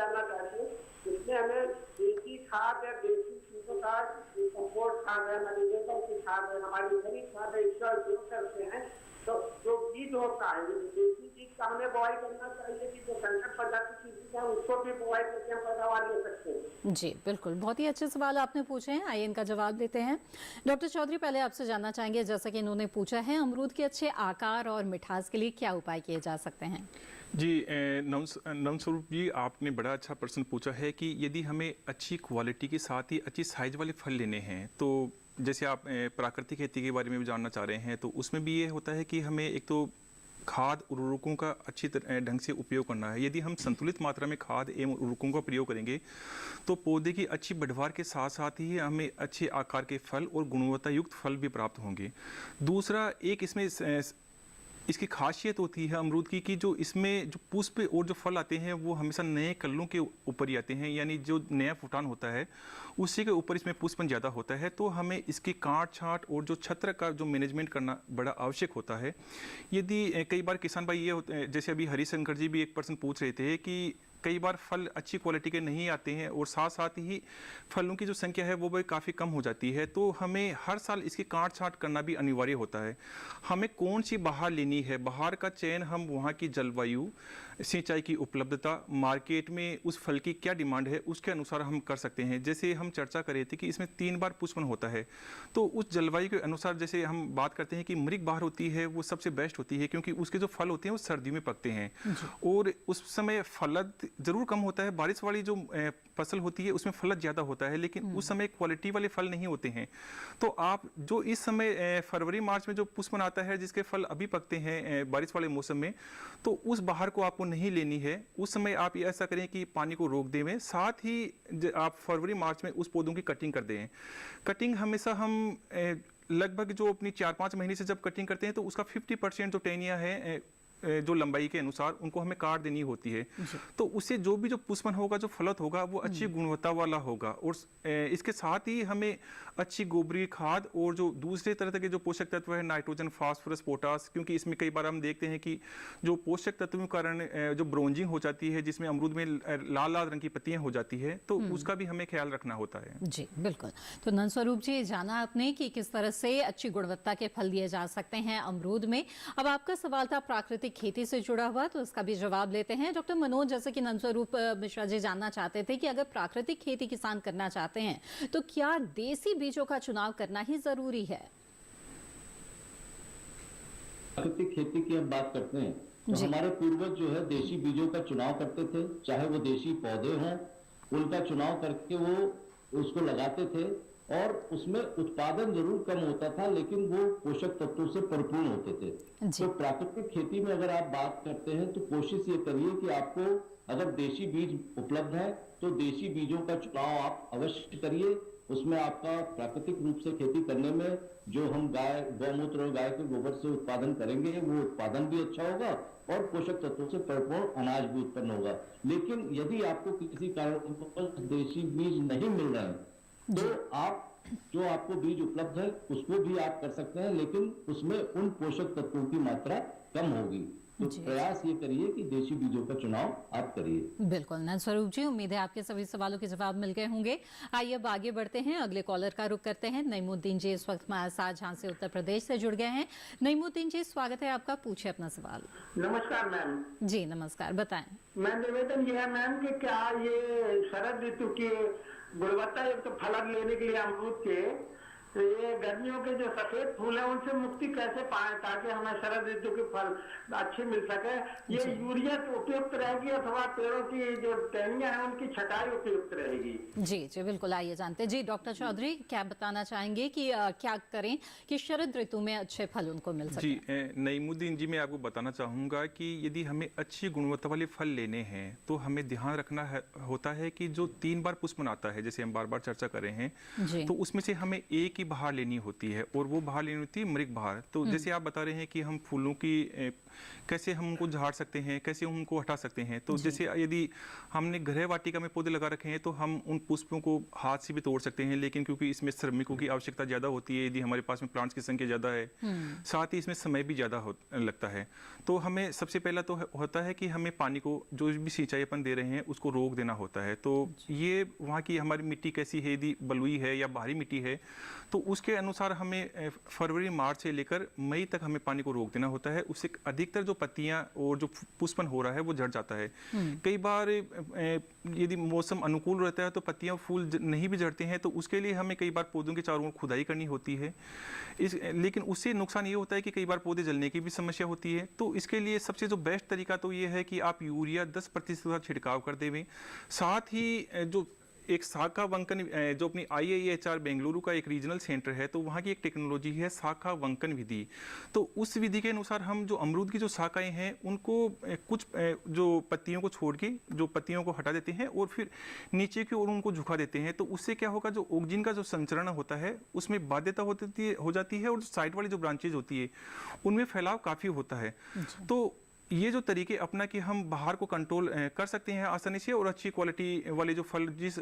जानना चाह रही हूँ इसमें हमें देसी खाद या देसी कीटों का कंपोस्ट खाद है, मैनेजेबल की खाद है, हमारी घरी खाद है, इसका उपयोग करते हैं। तो जो बीज होता है देसी बीज का हमें बुआई करना चाहिए कि जो संकर प्रजाति की बीज है उसको भी बुआई करके हम पैदावार ले सकते हैं? जी बिल्कुल, बहुत ही अच्छे सवाल आपने पूछे हैं, आइए इनका जवाब देते हैं। डॉक्टर चौधरी, पहले आपसे जानना चाहेंगे, जैसा कि इन्होंने पूछा है, अमरूद के अच्छे आकार और मिठास के लिए क्या उपाय किए जा सकते हैं? जी नवस्वरूप जी, आपने बड़ा अच्छा प्रश्न पूछा है कि यदि हमें अच्छी क्वालिटी के साथ ही अच्छी साइज वाले फल लेने हैं, तो जैसे आप प्राकृतिक खेती के बारे में भी जानना चाह रहे हैं, तो उसमें भी ये होता है कि हमें एक तो खाद उर्वरकों का अच्छी ढंग से उपयोग करना है। यदि हम संतुलित मात्रा में खाद एवं उर्वरकों का प्रयोग करेंगे तो पौधे की अच्छी बढ़वार के साथ साथ ही हमें अच्छे आकार के फल और गुणवत्ता युक्त फल भी प्राप्त होंगे। दूसरा, एक इसमें इसकी खासियत होती है अमरूद की कि जो इसमें जो पुष्प और जो फल आते हैं वो हमेशा नए कल्लों के ऊपर ही आते हैं, यानी जो नया फुटान होता है उसी के ऊपर इसमें पुष्पन ज़्यादा होता है। तो हमें इसकी काट छाट और जो छत्र का जो मैनेजमेंट करना बड़ा आवश्यक होता है। यदि कई बार किसान भाई ये होते हैं, जैसे अभी हरिशंकर जी भी एक पर्सन पूछ रहे थे कि कई बार फल अच्छी क्वालिटी के नहीं आते हैं और साथ साथ ही फलों की जो संख्या है वो भी काफ़ी कम हो जाती है, तो हमें हर साल इसकी काट छाट करना भी अनिवार्य होता है। हमें कौन सी बहार लेनी है, बहार का चयन हम वहाँ की जलवायु, सिंचाई की उपलब्धता, मार्केट में उस फल की क्या डिमांड है उसके अनुसार हम कर सकते हैं। जैसे हम चर्चा कर रहे थे कि इसमें 3 बार पुष्पन होता है, तो उस जलवायु के अनुसार जैसे हम बात करते हैं कि मृग बहार होती है वो सबसे बेस्ट होती है, क्योंकि उसके जो फल होते हैं वो सर्दियों में पकते हैं और उस समय फलद जरूर कम होता है। बारिश वाली जो फसल होती है उसमें फलद ज़्यादा होता है, लेकिन उस समय क्वालिटी वाले फल नहीं होते हैं। तो आप जो इस समय फरवरी मार्च में जो पुष्पन आता है जिसके फल अभी पकते हैं बारिश वाले मौसम में, तो उस बहार को आपको नहीं लेनी है। उस समय आप ऐसा करें कि पानी को रोक दें, साथ ही आप फरवरी मार्च में उस पौधों की कटिंग कर दें। कटिंग हमेशा हम लगभग जो अपनी 4-5 महीने से जब कटिंग करते हैं तो उसका 50% जो टहनियाँ हैं जो लंबाई के अनुसार उनको हमें काट देनी होती है, तो उससे जो भी जो पुष्पन होगा, जो फलत होगा वो अच्छी गुणवत्ता वाला होगा। और इसके साथ ही हमें अच्छी गोबरी खाद और जो दूसरे तरह के जो पोषक तत्व है, नाइट्रोजन, फास्फोरस, पोटास, क्योंकि इसमें कई बार हम देखते हैं कि जो पोषक तत्वों के कारण जो ब्रोंजिंग हो जाती है, जिसमें अमरूद में लाल लाल रंग की पत्तियां हो जाती है, तो उसका भी हमें ख्याल रखना होता है। जी बिल्कुल। तो नंदस्वरूप जी, जाना आपने कि किस तरह से अच्छी गुणवत्ता के फल दिए जा सकते हैं अमरूद में। अब आपका सवाल था प्राकृतिक खेती से जुड़ा हुआ, तो इसका भी जवाब लेते हैं। डॉक्टर मनोज, जैसे कि नंदस्वरूप मिश्रा जी जानना चाहते थे कि अगर प्राकृतिक खेती किसान करना चाहते हैं तो क्या देसी बीजों का चुनाव करना ही जरूरी है? प्राकृतिक खेती की हम बात करते हैं तो हमारे पूर्वज जो है देशी बीजों का चुनाव करते थे, चाहे वो देशी पौधे हों, उनका चुनाव करके वो उसको लगाते थे और उसमें उत्पादन जरूर कम होता था लेकिन वो पोषक तत्वों से परिपूर्ण होते थे। तो प्राकृतिक खेती में अगर आप बात करते हैं तो कोशिश ये करिए कि आपको अगर देशी बीज उपलब्ध है तो देशी बीजों का चुनाव आप अवश्य करिए। उसमें आपका प्राकृतिक रूप से खेती करने में जो हम गौमूत्र और गाय के गोबर से उत्पादन करेंगे वो उत्पादन भी अच्छा होगा और पोषक तत्वों से परिपूर्ण अनाज भी उत्पन्न होगा। लेकिन यदि आपको किसी कारण देशी बीज नहीं मिल रहे हैं तो आप जो आपको बीज उपलब्ध है उसको भी आप कर सकते हैं, लेकिन उसमें उन पोषक तत्वों की मात्रा कम होगी। तो प्रयास ये करिए कि देशी बीजों का चुनाव आप करिए। बिल्कुल नंदस्वरूप जी, उम्मीद है आपके सभी सवालों के जवाब मिल गए होंगे। आइए अब आगे बढ़ते हैं, अगले कॉलर का रुख करते हैं। नईमुद्दीन जी इस वक्त हमारे साथ झांसी उत्तर प्रदेश से जुड़ गए हैं। नईमुद्दीन जी, स्वागत है आपका, पूछे अपना सवाल। नमस्कार मैम। जी नमस्कार, बताएं। मैं निवेदन ये है मैम कि क्या ये शरद ऋतु की गुणवत्ता युक्त फल लेने के लिए अमरूद के ये गर्मियों के जो सफेद फूल है उनसे मुक्ति कैसे पाए ताकि हमें शरद ऋतु के फल अच्छे मिल सके? ये यूरिया उपयुक्त रहेगी अथवा पेड़ों की जो टहनियां हैं उनकी छटाई उपयुक्त रहेगी? जी जी बिल्कुल, आइए जानते हैं। जी डॉक्टर चौधरी, क्या बताना चाहेंगे कि क्या करें कि शरद ऋतु में अच्छे फल उनको मिल सके? जी नईमुद्दीन जी, मैं आपको बताना चाहूँगा कि यदि हमें अच्छी गुणवत्ता वाले फल लेने हैं तो हमें ध्यान रखना होता है कि जो 3 बार पुष्पन आता है, जैसे हम बार बार चर्चा कर रहे हैं, तो उसमें से हमें एक की बहार लेनी होती है, और वो बहार लेनी होती है मृग बहार। तो जैसे आप बता रहे हैं कि हम फूलों की कैसे हम उनको झाड़ सकते हैं, कैसे हम उनको हटा सकते हैं। तो जैसे यदि हमने गृह वाटिका में पौधे लगा रखे हैं तो हम उन पुष्पों को हाथ से भी तोड़ सकते हैं, लेकिन क्योंकि इसमें श्रमिकों की आवश्यकता ज़्यादा होती है, यदि हमारे पास में प्लांट्स की संख्या ज़्यादा है, साथ ही इसमें समय भी ज़्यादा लगता है। तो हमें सबसे पहला तो होता है कि हमें पानी को, जो भी सिंचाई अपन दे रहे हैं, उसको रोक देना होता है। तो ये वहाँ की हमारी मिट्टी कैसी है, यदि बलुई है या बाहरी मिट्टी है, तो उसके अनुसार हमें फरवरी मार्च से लेकर मई तक हमें पानी को रोक देना होता है। उससे अधिकतर जो पत्तियां और जो पुष्पन हो रहा है वो झड़ जाता है। कई बार यदि मौसम अनुकूल रहता है तो पत्तियां फूल नहीं भी झड़ते हैं, तो उसके लिए हमें कई बार पौधों के चारों ओर खुदाई करनी होती है। लेकिन उससे नुकसान ये होता है कि कई बार पौधे जलने की भी समस्या होती है। तो इसके लिए सबसे जो बेस्ट तरीका तो ये है कि आप यूरिया 10% का छिड़काव कर देवें। साथ ही जो एक शाखा वंकन, जो अपनी IIHR बेंगलुरु का एक रीजनल सेंटर है, तो वहाँ की एक टेक्नोलॉजी है शाखा वंकन विधि। तो उस विधि के अनुसार हम जो अमरूद की जो शाखाएं हैं उनको कुछ जो पत्तियों को छोड़ के जो पत्तियों को हटा देते हैं और फिर नीचे की ओर उनको झुका देते हैं। तो उससे क्या होगा, जो ऑक्सीजन का जो संचरण होता है उसमें बाध्यता हो जाती है, और साइड वाली जो ब्रांचेज होती है उनमें फैलाव काफ़ी होता है। तो ये जो तरीके अपना कि हम बाहर को कंट्रोल कर सकते हैं आसानी से, और अच्छी क्वालिटी वाले जो फल जिस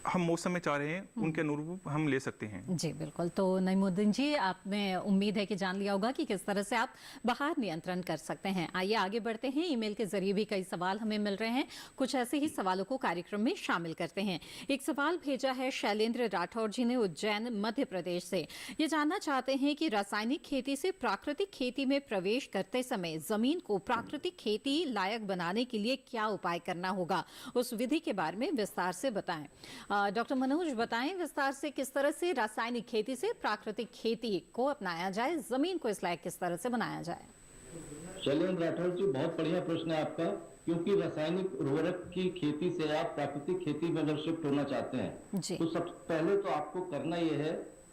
हम मौसम में चाह रहे हैं उनके अनुरूप हम ले सकते हैं। जी बिल्कुल। तो नईमुद्दीन जी, आपने उम्मीद है कि जान लिया होगा कि किस तरह से आप बाहर नियंत्रण कर सकते हैं। आइए आगे बढ़ते हैं। ईमेल के जरिए भी कई सवाल हमें मिल रहे हैं, कुछ ऐसे ही सवालों को कार्यक्रम में शामिल करते हैं। एक सवाल भेजा है शैलेंद्र राठौर जी ने उज्जैन मध्य प्रदेश से। ये जानना चाहते हैं कि रासायनिक खेती से प्राकृतिक खेती में प्रवेश करते समय जमीन को प्राकृतिक खेती लायक बनाने के लिए क्या उपाय करना होगा, उस विधि के बारे में विस्तार से बताएं। डॉक्टर मनोज, बताएं विस्तार से किस तरह से रासायनिक खेती से प्राकृतिक खेती को अपनाया जाए, जमीन को इस लायक किस तरह से बनाया जाए। शैलेंद्र राठौर जी, बहुत बढ़िया प्रश्न है आपका, क्योंकि रासायनिक उर्वरक की खेती से आप प्राकृतिक खेती में अगर शिफ्ट होना चाहते हैं तो सबसे पहले तो आपको करना यह है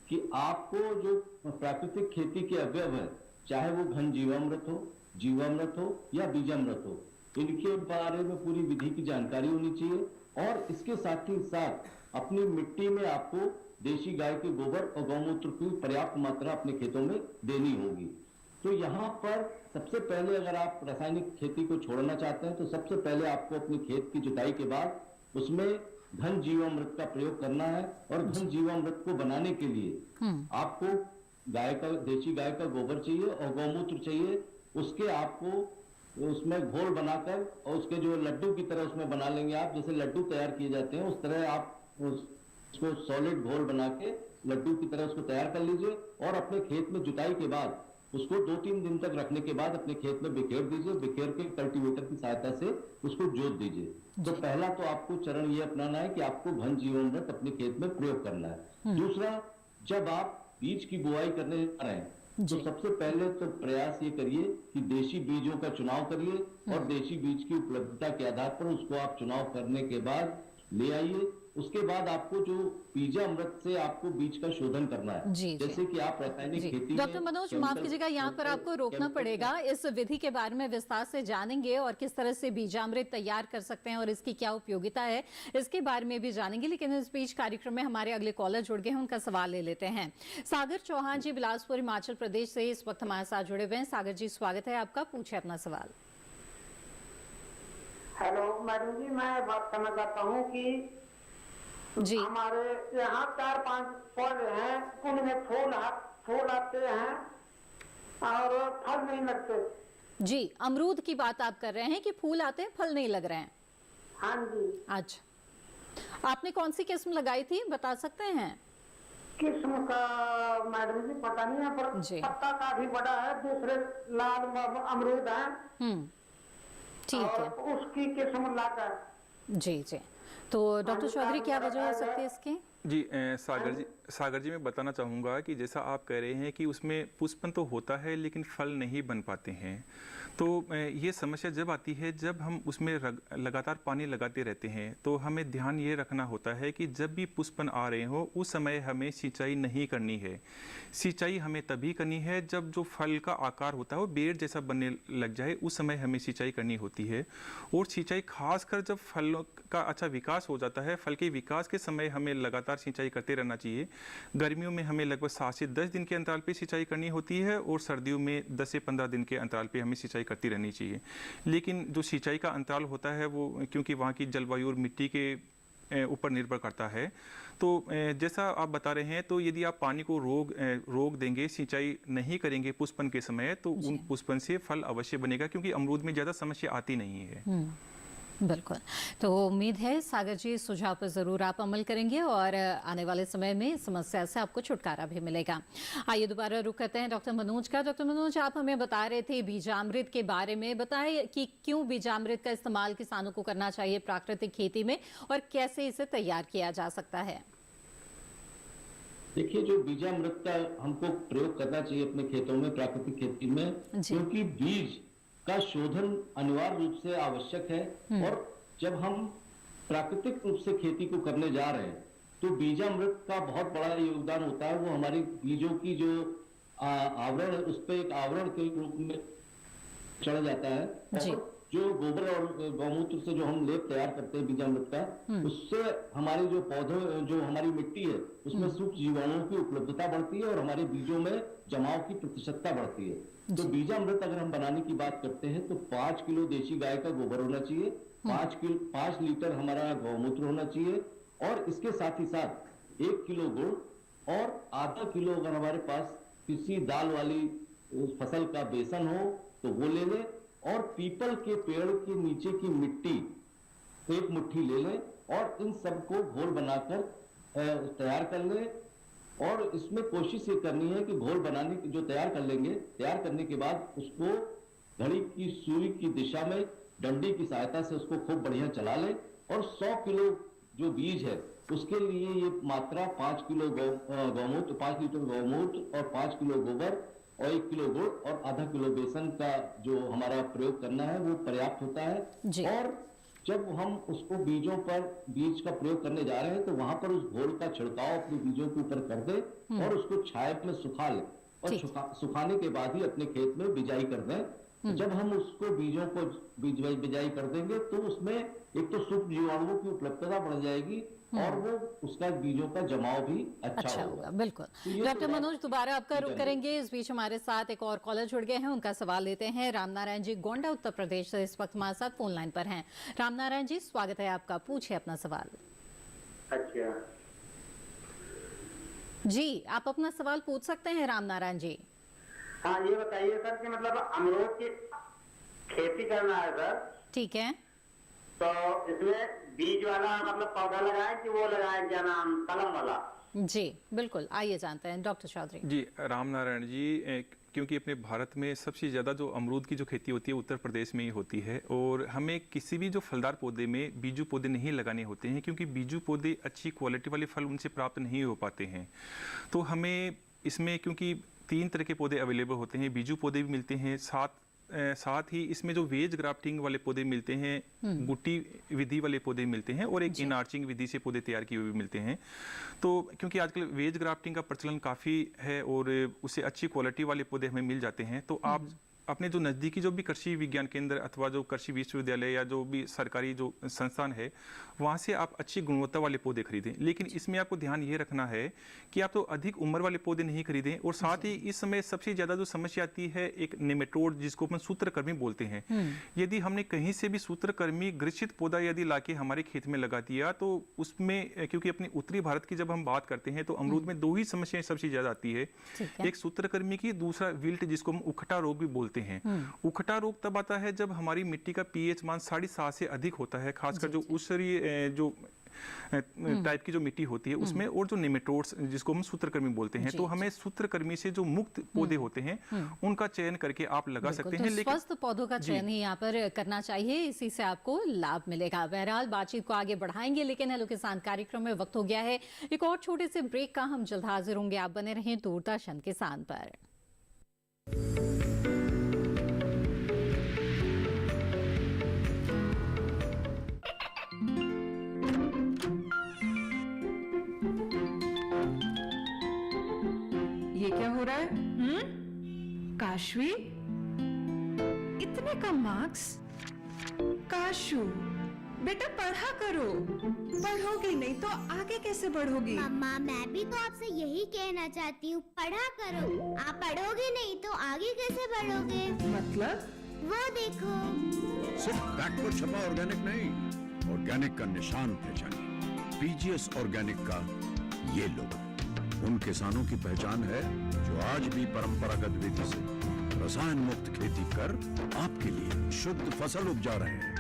कि आपको जो प्राकृतिक खेती के अवयव है, चाहे वो घन जीवामृत हो या बीजामृत हो, इनके बारे में पूरी विधि की जानकारी होनी चाहिए। और इसके साथ ही साथ अपनी मिट्टी में आपको देशी गाय के गोबर और गौमूत्र की पर्याप्त मात्रा अपने खेतों में देनी होगी। तो यहाँ पर सबसे पहले अगर आप रासायनिक खेती को छोड़ना चाहते हैं तो सबसे पहले आपको अपने खेत की जुताई के बाद उसमें घन जीवामृत का प्रयोग करना है। और घन जीवामृत को बनाने के लिए आपको देशी गाय का गोबर चाहिए और गौमूत्र चाहिए। उसके आपको उसमें घोल बनाकर और उसके जो लड्डू की तरह उसमें बना लेंगे आप, जैसे लड्डू तैयार किए जाते हैं उस तरह आप उसको सॉलिड घोल बना के लड्डू की तरह उसको तैयार कर लीजिए। और अपने खेत में जुताई के बाद उसको 2-3 दिन तक रखने के बाद अपने खेत में बिखेर दीजिए। बिखेर के कल्टीवेटर की सहायता से उसको जोत दीजिए। तो पहला तो आपको चरण ये अपनाना है कि आपको घन जीवामृत अपने खेत में प्रयोग करना है। दूसरा, जब आप बीज की बुआई करने जा रहे हैं तो सबसे पहले तो प्रयास ये करिए कि देशी बीजों का चुनाव करिए, और देशी बीज की उपलब्धता के आधार पर उसको आप चुनाव करने के बाद ले आइए। उसके बाद आपको जो बीजामृत से आपको बीज का शोधन करना है, जैसे कि आप रासायनिक खेती। डॉक्टर मनोज, माफ कीजिएगा, यहाँ पर आपको रोकना पड़ेगा। इस विधि के बारे में विस्तार से जानेंगे और किस तरह से बीजामृत तैयार कर सकते हैं और इसकी क्या उपयोगिता है, इसके बारे में भी जानेंगे। लेकिन इस बीच कार्यक्रम में हमारे अगले कॉलर जुड़ गए हैं, उनका सवाल ले लेते हैं। सागर चौहान जी बिलासपुर हिमाचल प्रदेश से इस वक्त हमारे साथ जुड़े हुए हैं। सागर जी, स्वागत है आपका, पूछे अपना सवाल। हेलो मैडम जी, मैं बात करना चाहता हूँ कि जी हमारे यहाँ 4-5 पौधे हैं, उनमें फूल आते हैं और फल नहीं लगते। जी, अमरूद की बात आप कर रहे हैं कि फूल आते हैं, फल नहीं लग रहे हैं। हाँ जी। अच्छा, आपने कौन सी किस्म लगाई थी, बता सकते हैं? किस्म का मैडम जी पता नहीं है, पर पत्ता काफी बड़ा है। दूसरे लाल अमरूद है। ठीक है, उसकी किस्म लाकर। जी जी। तो डॉक्टर चौधरी, क्या वजह हो सकती है इसकी? जी सागर जी मैं बताना चाहूँगा कि जैसा आप कह रहे हैं कि उसमें पुष्पन तो होता है लेकिन फल नहीं बन पाते हैं। तो ये समस्या जब आती है जब हम उसमें लगातार पानी लगाते रहते हैं। तो हमें ध्यान ये रखना होता है कि जब भी पुष्पन आ रहे हो उस समय हमें सिंचाई नहीं करनी है। सिंचाई हमें तभी करनी है जब जो फल का आकार होता है वो बेर जैसा बनने लग जाए, उस समय हमें सिंचाई करनी होती है। और सिंचाई खासकर जब फलों का अच्छा विकास हो जाता है, फल के विकास के समय हमें लगातार सिंचाई करते रहना चाहिए। गर्मियों में हमें लगभग 7 से 10 दिन के अंतराल पे सिंचाई करनी होती है और सर्दियों में 10 से 15 दिन के अंतराल पे हमें सिंचाई करती रहनी चाहिए। लेकिन जो सिंचाई का अंतराल होता है वो क्योंकि वहाँ की जलवायु और मिट्टी के ऊपर निर्भर करता है, तो जैसा आप बता रहे हैं, तो यदि आप पानी को रोक देंगे, सिंचाई नहीं करेंगे पुष्पन के समय, तो उन पुष्पन से फल अवश्य बनेगा, क्योंकि अमरूद में ज़्यादा समस्या आती नहीं है। बिल्कुल। तो उम्मीद है सागर जी इस सुझाव पर ज़रूर आप अमल करेंगे और आने वाले समय में इस समस्या से आपको छुटकारा भी मिलेगा। आइए दोबारा रुक करते हैं डॉक्टर मनोज का। डॉक्टर मनोज, आप हमें बता रहे थे बीजामृत के बारे में, बताएं कि क्यों बीजामृत का इस्तेमाल किसानों को करना चाहिए प्राकृतिक खेती में और कैसे इसे तैयार किया जा सकता है। देखिए, जो बीजामृत का हमको प्रयोग करना चाहिए अपने खेतों में, प्राकृतिक खेती में, क्योंकि बीज का शोधन अनिवार्य रूप से आवश्यक है। और जब हम प्राकृतिक रूप से खेती को करने जा रहे हैं तो बीजामृत का बहुत बड़ा योगदान होता है। वो हमारी बीजों की जो आवरण है उस पर एक आवरण के रूप में चढ़ जाता है। और जो गोबर और गौमूत्र से जो हम लेप तैयार करते हैं बीजामृत का, उससे हमारी जो पौधे, जो हमारी मिट्टी है उसमें सूक्ष्म जीवाणुओं की उपलब्धता बढ़ती है और हमारे बीजों में जमाव की प्रतिशतता बढ़ती है। तो बीजामृत अगर हम बनाने की बात करते हैं तो 5 किलो देशी गाय का गोबर होना चाहिए, 5 लीटर हमारा गौमूत्र होना चाहिए, और इसके साथ ही साथ 1 किलो गुड़ और आधा किलो अगर हमारे पास किसी दाल वाली फसल का बेसन हो तो वो ले लें, और पीपल के पेड़ के नीचे की मिट्टी 1 मुट्ठी ले लें और इन सबको घोल बनाकर तैयार कर लें। और इसमें कोशिश ये करनी है कि घोल बनाने की जो तैयार कर लेंगे, तैयार करने के बाद उसको घड़ी की सुई की दिशा में डंडी की सहायता से उसको खूब बढ़िया चला लें, और 100 किलो जो बीज है उसके लिए ये मात्रा 5 किलो गौमूत्र, 5 लीटर गौमूत्र और 5 किलो गोबर और 1 किलो गुड़ और आधा किलो बेसन का जो हमारा प्रयोग करना है वो पर्याप्त होता है। और जब हम उसको बीज का प्रयोग करने जा रहे हैं तो वहां पर उस घोल का छिड़काव अपने बीजों के ऊपर कर दें और उसको छाया में सुखा लें, और सुखाने के बाद ही अपने खेत में बिजाई कर दें। जब हम उसको बीजों को बिजाई कर देंगे तो उसमें एक तो सूक्ष्म जीवाणुओं की उपलब्धता बढ़ जाएगी और वो उसका बीजों का जमाव भी अच्छा होगा। बिल्कुल। डॉक्टर मनोज, दोबारा आपका रुख करेंगे। इस बीच हमारे साथ एक और कॉलर जुड़ गए हैं, उनका सवाल लेते हैं। रामनारायण जी गोंडा उत्तर प्रदेश से इस वक्त हमारे साथ फोन लाइन पर हैं। रामनारायण जी, स्वागत है आपका, पूछिए अपना सवाल। अच्छा जी, आप अपना सवाल पूछ सकते हैं रामनारायण जी। हाँ, ये बताइए सर कि मतलब अमरूद की खेती करना है सर। ठीक है। तो इसमें बीज वाला मतलब पौधा लगाए कि वो लगाए, क्या नाम, कलम वाला? जी बिल्कुल, आइए जानते हैं डॉक्टर चौधरी। जी रामनारायण जी, क्योंकि अपने भारत में सबसे ज़्यादा जो अमरूद की जो खेती होती है उत्तर प्रदेश में ही होती है, और हमें किसी भी जो फलदार पौधे में बीजू पौधे नहीं लगाने होते हैं, क्योंकि बीजू पौधे अच्छी क्वालिटी वाले फल उनसे प्राप्त नहीं हो पाते हैं। तो हमें इसमें क्योंकि 3 तरह के पौधे अवेलेबल होते हैं, बीजू पौधे भी मिलते हैं, साथ ही इसमें जो वेज ग्राफ्टिंग वाले पौधे मिलते हैं, गुट्टी विधि वाले पौधे मिलते हैं, और एक इनार्चिंग विधि से पौधे तैयार किए हुए भी मिलते हैं। तो क्योंकि आजकल वेज ग्राफ्टिंग का प्रचलन काफ़ी है और उससे अच्छी क्वालिटी वाले पौधे हमें मिल जाते हैं, तो आप अपने जो नज़दीकी जो भी कृषि विज्ञान केंद्र अथवा जो कृषि विश्वविद्यालय या जो भी सरकारी जो संस्थान है वहाँ से आप अच्छी गुणवत्ता वाले पौधे खरीदें। लेकिन इसमें आपको ध्यान ये रखना है कि आप तो अधिक उम्र वाले पौधे नहीं खरीदें, और साथ ही इस समय सबसे ज़्यादा जो समस्या आती है एक नेमेटोड, जिसको अपन सूत्रकृमि बोलते हैं। यदि हमने कहीं से भी सूत्रकृमि ग्रसित पौधा यदि लाके हमारे खेत में लगा दिया तो उसमें, क्योंकि अपनी उत्तरी भारत की जब हम बात करते हैं तो अमरूद में 2 ही समस्याएं सबसे ज़्यादा आती है, एक सूत्रकृमि की, दूसरा विल्ट जिसको हम उखटा रोग भी बोलते हैं। उखटा रोग तब आता है जब हमारी मिट्टी का पीएच मान 7.5 से अधिक होता है, खासकर जो ऊसरी जो टाइप की जो मिट्टी होती है उसमें, और जो नेमेटोड्स जिसको हम सूत्रकृमि बोलते हैं। तो हमें सूत्रकृमि से जो मुक्त पौधे होते हैं उनका चयन करके आप लगा सकते हैं। लेकिन स्वस्थ पौधों का चयन ही यहाँ पर करना चाहिए, इसी से आपको लाभ मिलेगा। बहरहाल बातचीत को आगे बढ़ाएंगे, लेकिन हेलो किसान कार्यक्रम में वक्त हो गया है एक और छोटे से ब्रेक का। हम जल्द हाजिर होंगे, आप बने रहें दूरदर्शन किसान पर। ये क्या हो रहा है? काशवी, इतने कम मार्क्स? काशू, बेटा पढ़ा करो, पढ़ोगी नहीं तो आगे कैसे बढ़ोगी? मम्मा मैं भी तो आपसे यही कहना चाहती हूँ, पढ़ा करो। आप पढ़ोगे नहीं तो आगे कैसे बढ़ोगे? मतलब? वो देखो। सिर्फ बैक पर छपा ऑर्गेनिक नहीं, ऑर्गेनिक का निशान पहचानिए। पीजीएस ऑर्गेनिक का ये लोगो उन किसानों की पहचान है जो आज भी परंपरागत विधि से रसायन मुक्त खेती कर आपके लिए शुद्ध फसल उपजा रहे हैं।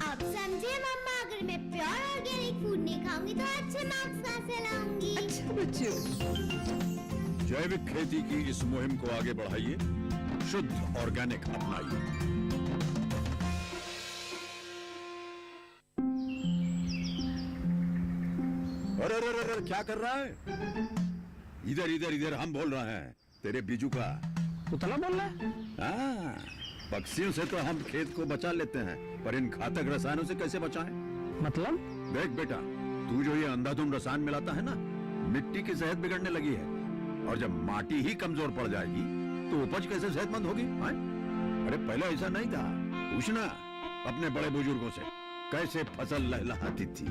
आप समझे मम्मा, अगर मैं प्योर ऑर्गेनिक फूड नहीं खाऊंगी तो अच्छे मार्क्स कहाँ से लाऊंगी? अच्छा बच्चों। जैविक खेती की इस मुहिम को आगे बढ़ाइए, शुद्ध ऑर्गेनिक अपनाइए। अरे क्या कर रहा है? इधर इधर इधर, हम बोल रहे हैं तेरे बीजू का। उतला बोल रहा है? हाँ, पक्षियों से तो हम खेत को बचा लेते हैं, पर इन घातक रसायनों से कैसे बचाएं? मतलब? देख बेटा, तू जो ये अंधाधुंध रसायन मिलाता है ना, मिट्टी की सेहत बिगड़ने लगी है। और जब माटी ही कमजोर पड़ जाएगी तो उपज कैसे सेहतमंद होगी? अरे पहले ऐसा नहीं था। पूछना अपने बड़े बुजुर्गों से, कैसे फसल लहलहाती थी,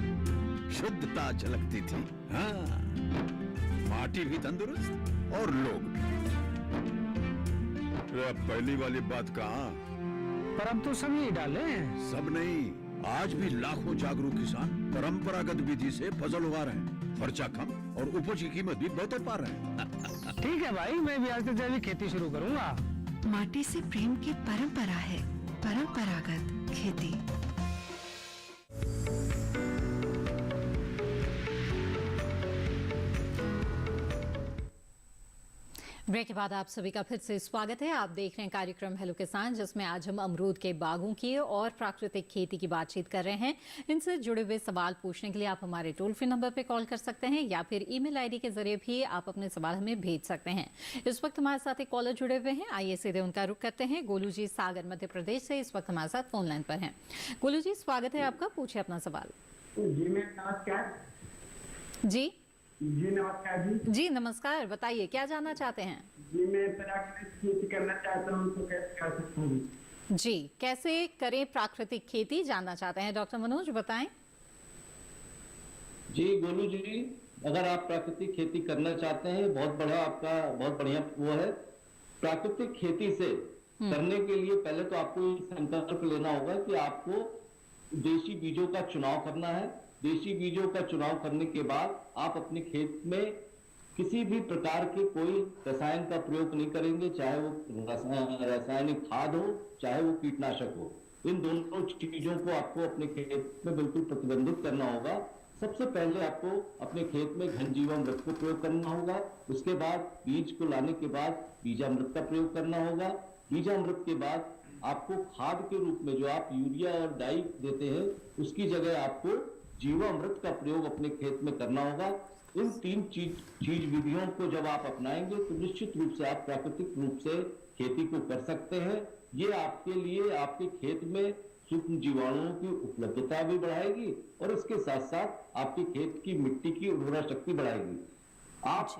शुद्धता झलकती थी। हाँ, माटी भी तंदुरुस्त और लोग भी। पहली वाली बात कहाँ? पर अब तो सब यही डाले हैं। सब नहीं, आज भी लाखों जागरूक किसान परंपरागत विधि से फसल उगा रहे हैं। खर्चा कम और उपज की कीमत भी बेहतर पा रहे हैं। ठीक है भाई, मैं भी आज से जैविक खेती शुरू करूंगा। माटी से प्रेम की परंपरा है परंपरागत खेती। ब्रेक के बाद आप सभी का फिर से स्वागत है। आप देख रहे हैं कार्यक्रम हेलो किसान, जिसमें आज हम अमरूद के बागों की और प्राकृतिक खेती की बातचीत कर रहे हैं। इनसे जुड़े हुए सवाल पूछने के लिए आप हमारे टोल फ्री नंबर पर कॉल कर सकते हैं या फिर ईमेल आईडी के जरिए भी आप अपने सवाल हमें भेज सकते हैं। इस वक्त हमारे साथ एक कॉलर जुड़े हुए हैं, आइए सीधे उनका रुख करते हैं। गोलू जी सागर मध्य प्रदेश से इस वक्त हमारे साथ फोन लाइन पर हैं। गोलू जी स्वागत है आपका, पूछिए अपना सवाल। जी मैं नमस्कार। जी जी नमस्कार जी नमस्कार, बताइए क्या जानना चाहते हैं? जी मैं प्राकृतिक खेती करना चाहता हूँ, तो कैसे कर सकता हूँ? जी कैसे करें प्राकृतिक खेती जानना चाहते हैं, डॉक्टर मनोज बताएं। जी गोलू जी, अगर आप प्राकृतिक खेती करना चाहते हैं, बहुत बढ़िया वो है। प्राकृतिक खेती से करने के लिए पहले तो आपको संकल्प लेना होगा कि आपको देशी बीजों का चुनाव करना है। देशी बीजों का चुनाव करने के बाद आप अपने खेत में किसी भी प्रकार के कोई रसायन का प्रयोग नहीं करेंगे, चाहे वो रासायनिक खाद हो, चाहे वो कीटनाशक हो। इन दोनों चीजों को आपको अपने खेत में बिल्कुल प्रतिबंधित करना होगा। सबसे पहले आपको अपने खेत में घनजीवामृत को प्रयोग करना होगा। उसके बाद बीज को लाने के बाद बीजामृत का प्रयोग करना होगा। बीजामृत के बाद आपको खाद के रूप में जो आप यूरिया और डाई देते हैं, उसकी जगह आपको जीवामृत का प्रयोग अपने खेत में करना होगा। इन तीन चीज विधियों को जब आप अपनाएंगे तो निश्चित रूप से आप प्राकृतिक रूप से खेती को कर सकते हैं। ये आपके लिए आपके खेत में सूक्ष्म जीवाणुओं की उपलब्धता भी बढ़ाएगी और इसके साथ साथ आपके खेत की मिट्टी की उर्वरा शक्ति बढ़ाएगी। आप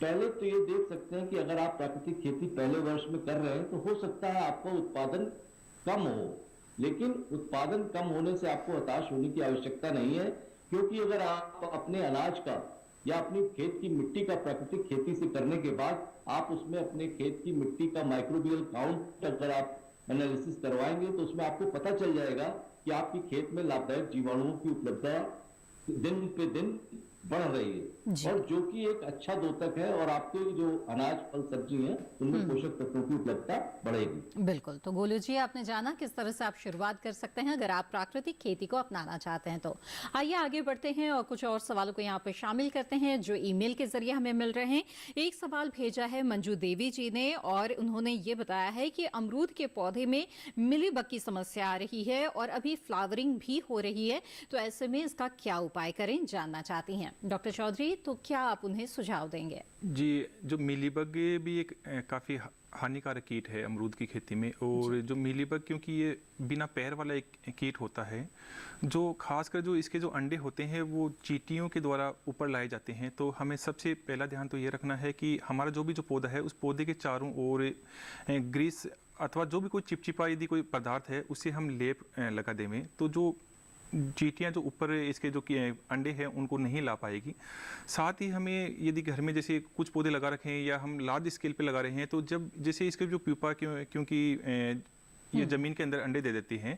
पहले तो ये देख सकते हैं कि अगर आप प्राकृतिक खेती पहले वर्ष में कर रहे हैं तो हो सकता है आपका उत्पादन कम हो, लेकिन उत्पादन कम होने से आपको हताश होने की आवश्यकता नहीं है, क्योंकि अगर आप अपने अनाज का या अपनी खेत की मिट्टी का प्राकृतिक खेती से करने के बाद आप उसमें अपने खेत की मिट्टी का माइक्रोबियल काउंट अगर आप एनालिसिस करवाएंगे तो उसमें आपको पता चल जाएगा कि आपकी खेत में लाभदायक जीवाणुओं की उपलब्धता दिन पे दिन बढ़ रही है और जो कि एक अच्छा द्योतक है और आपके जो अनाज फल सब्जी हैं उनमें पोषक तत्वों की उपलब्धता बढ़ेगी। बिल्कुल, तो गोलू जी आपने जाना किस तरह से आप शुरुआत कर सकते हैं अगर आप प्राकृतिक खेती को अपनाना चाहते हैं। तो आइए आगे बढ़ते हैं और कुछ और सवालों को यहाँ पे शामिल करते हैं जो ईमेल के जरिए हमें मिल रहे हैं। एक सवाल भेजा है मंजू देवी जी ने और उन्होंने ये बताया है कि अमरूद के पौधे में मिलीबग की समस्या आ रही है और अभी फ्लावरिंग भी हो रही है, तो ऐसे में इसका क्या उपाय करें जानना चाहती हैं। डॉक्टर चौधरी, तो क्या आप उन्हें सुझाव देंगे? जी, जो मिलीबग भी एक काफ़ी हानिकारक कीट है अमरूद की खेती में। और जो मिलीबग, क्योंकि ये बिना पैर वाला एक कीट होता है, जो खासकर जो इसके जो अंडे होते हैं वो चींटियों के द्वारा ऊपर लाए जाते हैं। तो हमें सबसे पहला ध्यान तो ये रखना है कि हमारा जो भी जो पौधा है उस पौधे के चारों ओर ग्रीस अथवा जो भी कोई चिपचिपा यदि कोई पदार्थ है उससे हम लेप लगा दें। तो जो चींटियां जो ऊपर इसके जो अंडे हैं उनको नहीं ला पाएगी। साथ ही हमें यदि घर में जैसे कुछ पौधे लगा रखे हैं या हम लार्ज स्केल पे लगा रहे हैं, तो जब जैसे इसके जो प्यूपा क्योंकि ये जमीन के अंदर अंडे दे देती हैं,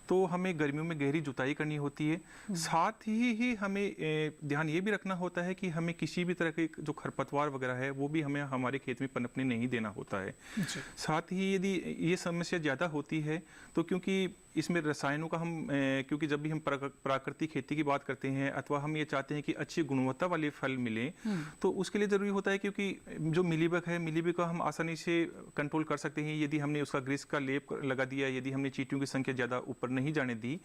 तो हमें गर्मियों में गहरी जुताई करनी होती है। साथ ही हमें ध्यान ये भी रखना होता है कि हमें किसी भी तरह के जो खरपतवार वगैरह है वो भी हमें हमारे खेत में पनपने नहीं देना होता है। साथ ही यदि ये समस्या ज़्यादा होती है तो क्योंकि इसमें रसायनों का हम क्योंकि जब भी हम प्राकृतिक खेती की बात करते हैं अथवा हम ये चाहते हैं कि अच्छी गुणवत्ता वाले फल मिले, तो उसके लिए ज़रूरी होता है क्योंकि जो मिलीबग है, मिलीबग को हम आसानी से कंट्रोल कर सकते हैं यदि हमने उसका ग्रीस का लेप लगा दिया, यदि हमने चींटियों की संख्या ज़्यादा ऊपर नहीं जाने दी।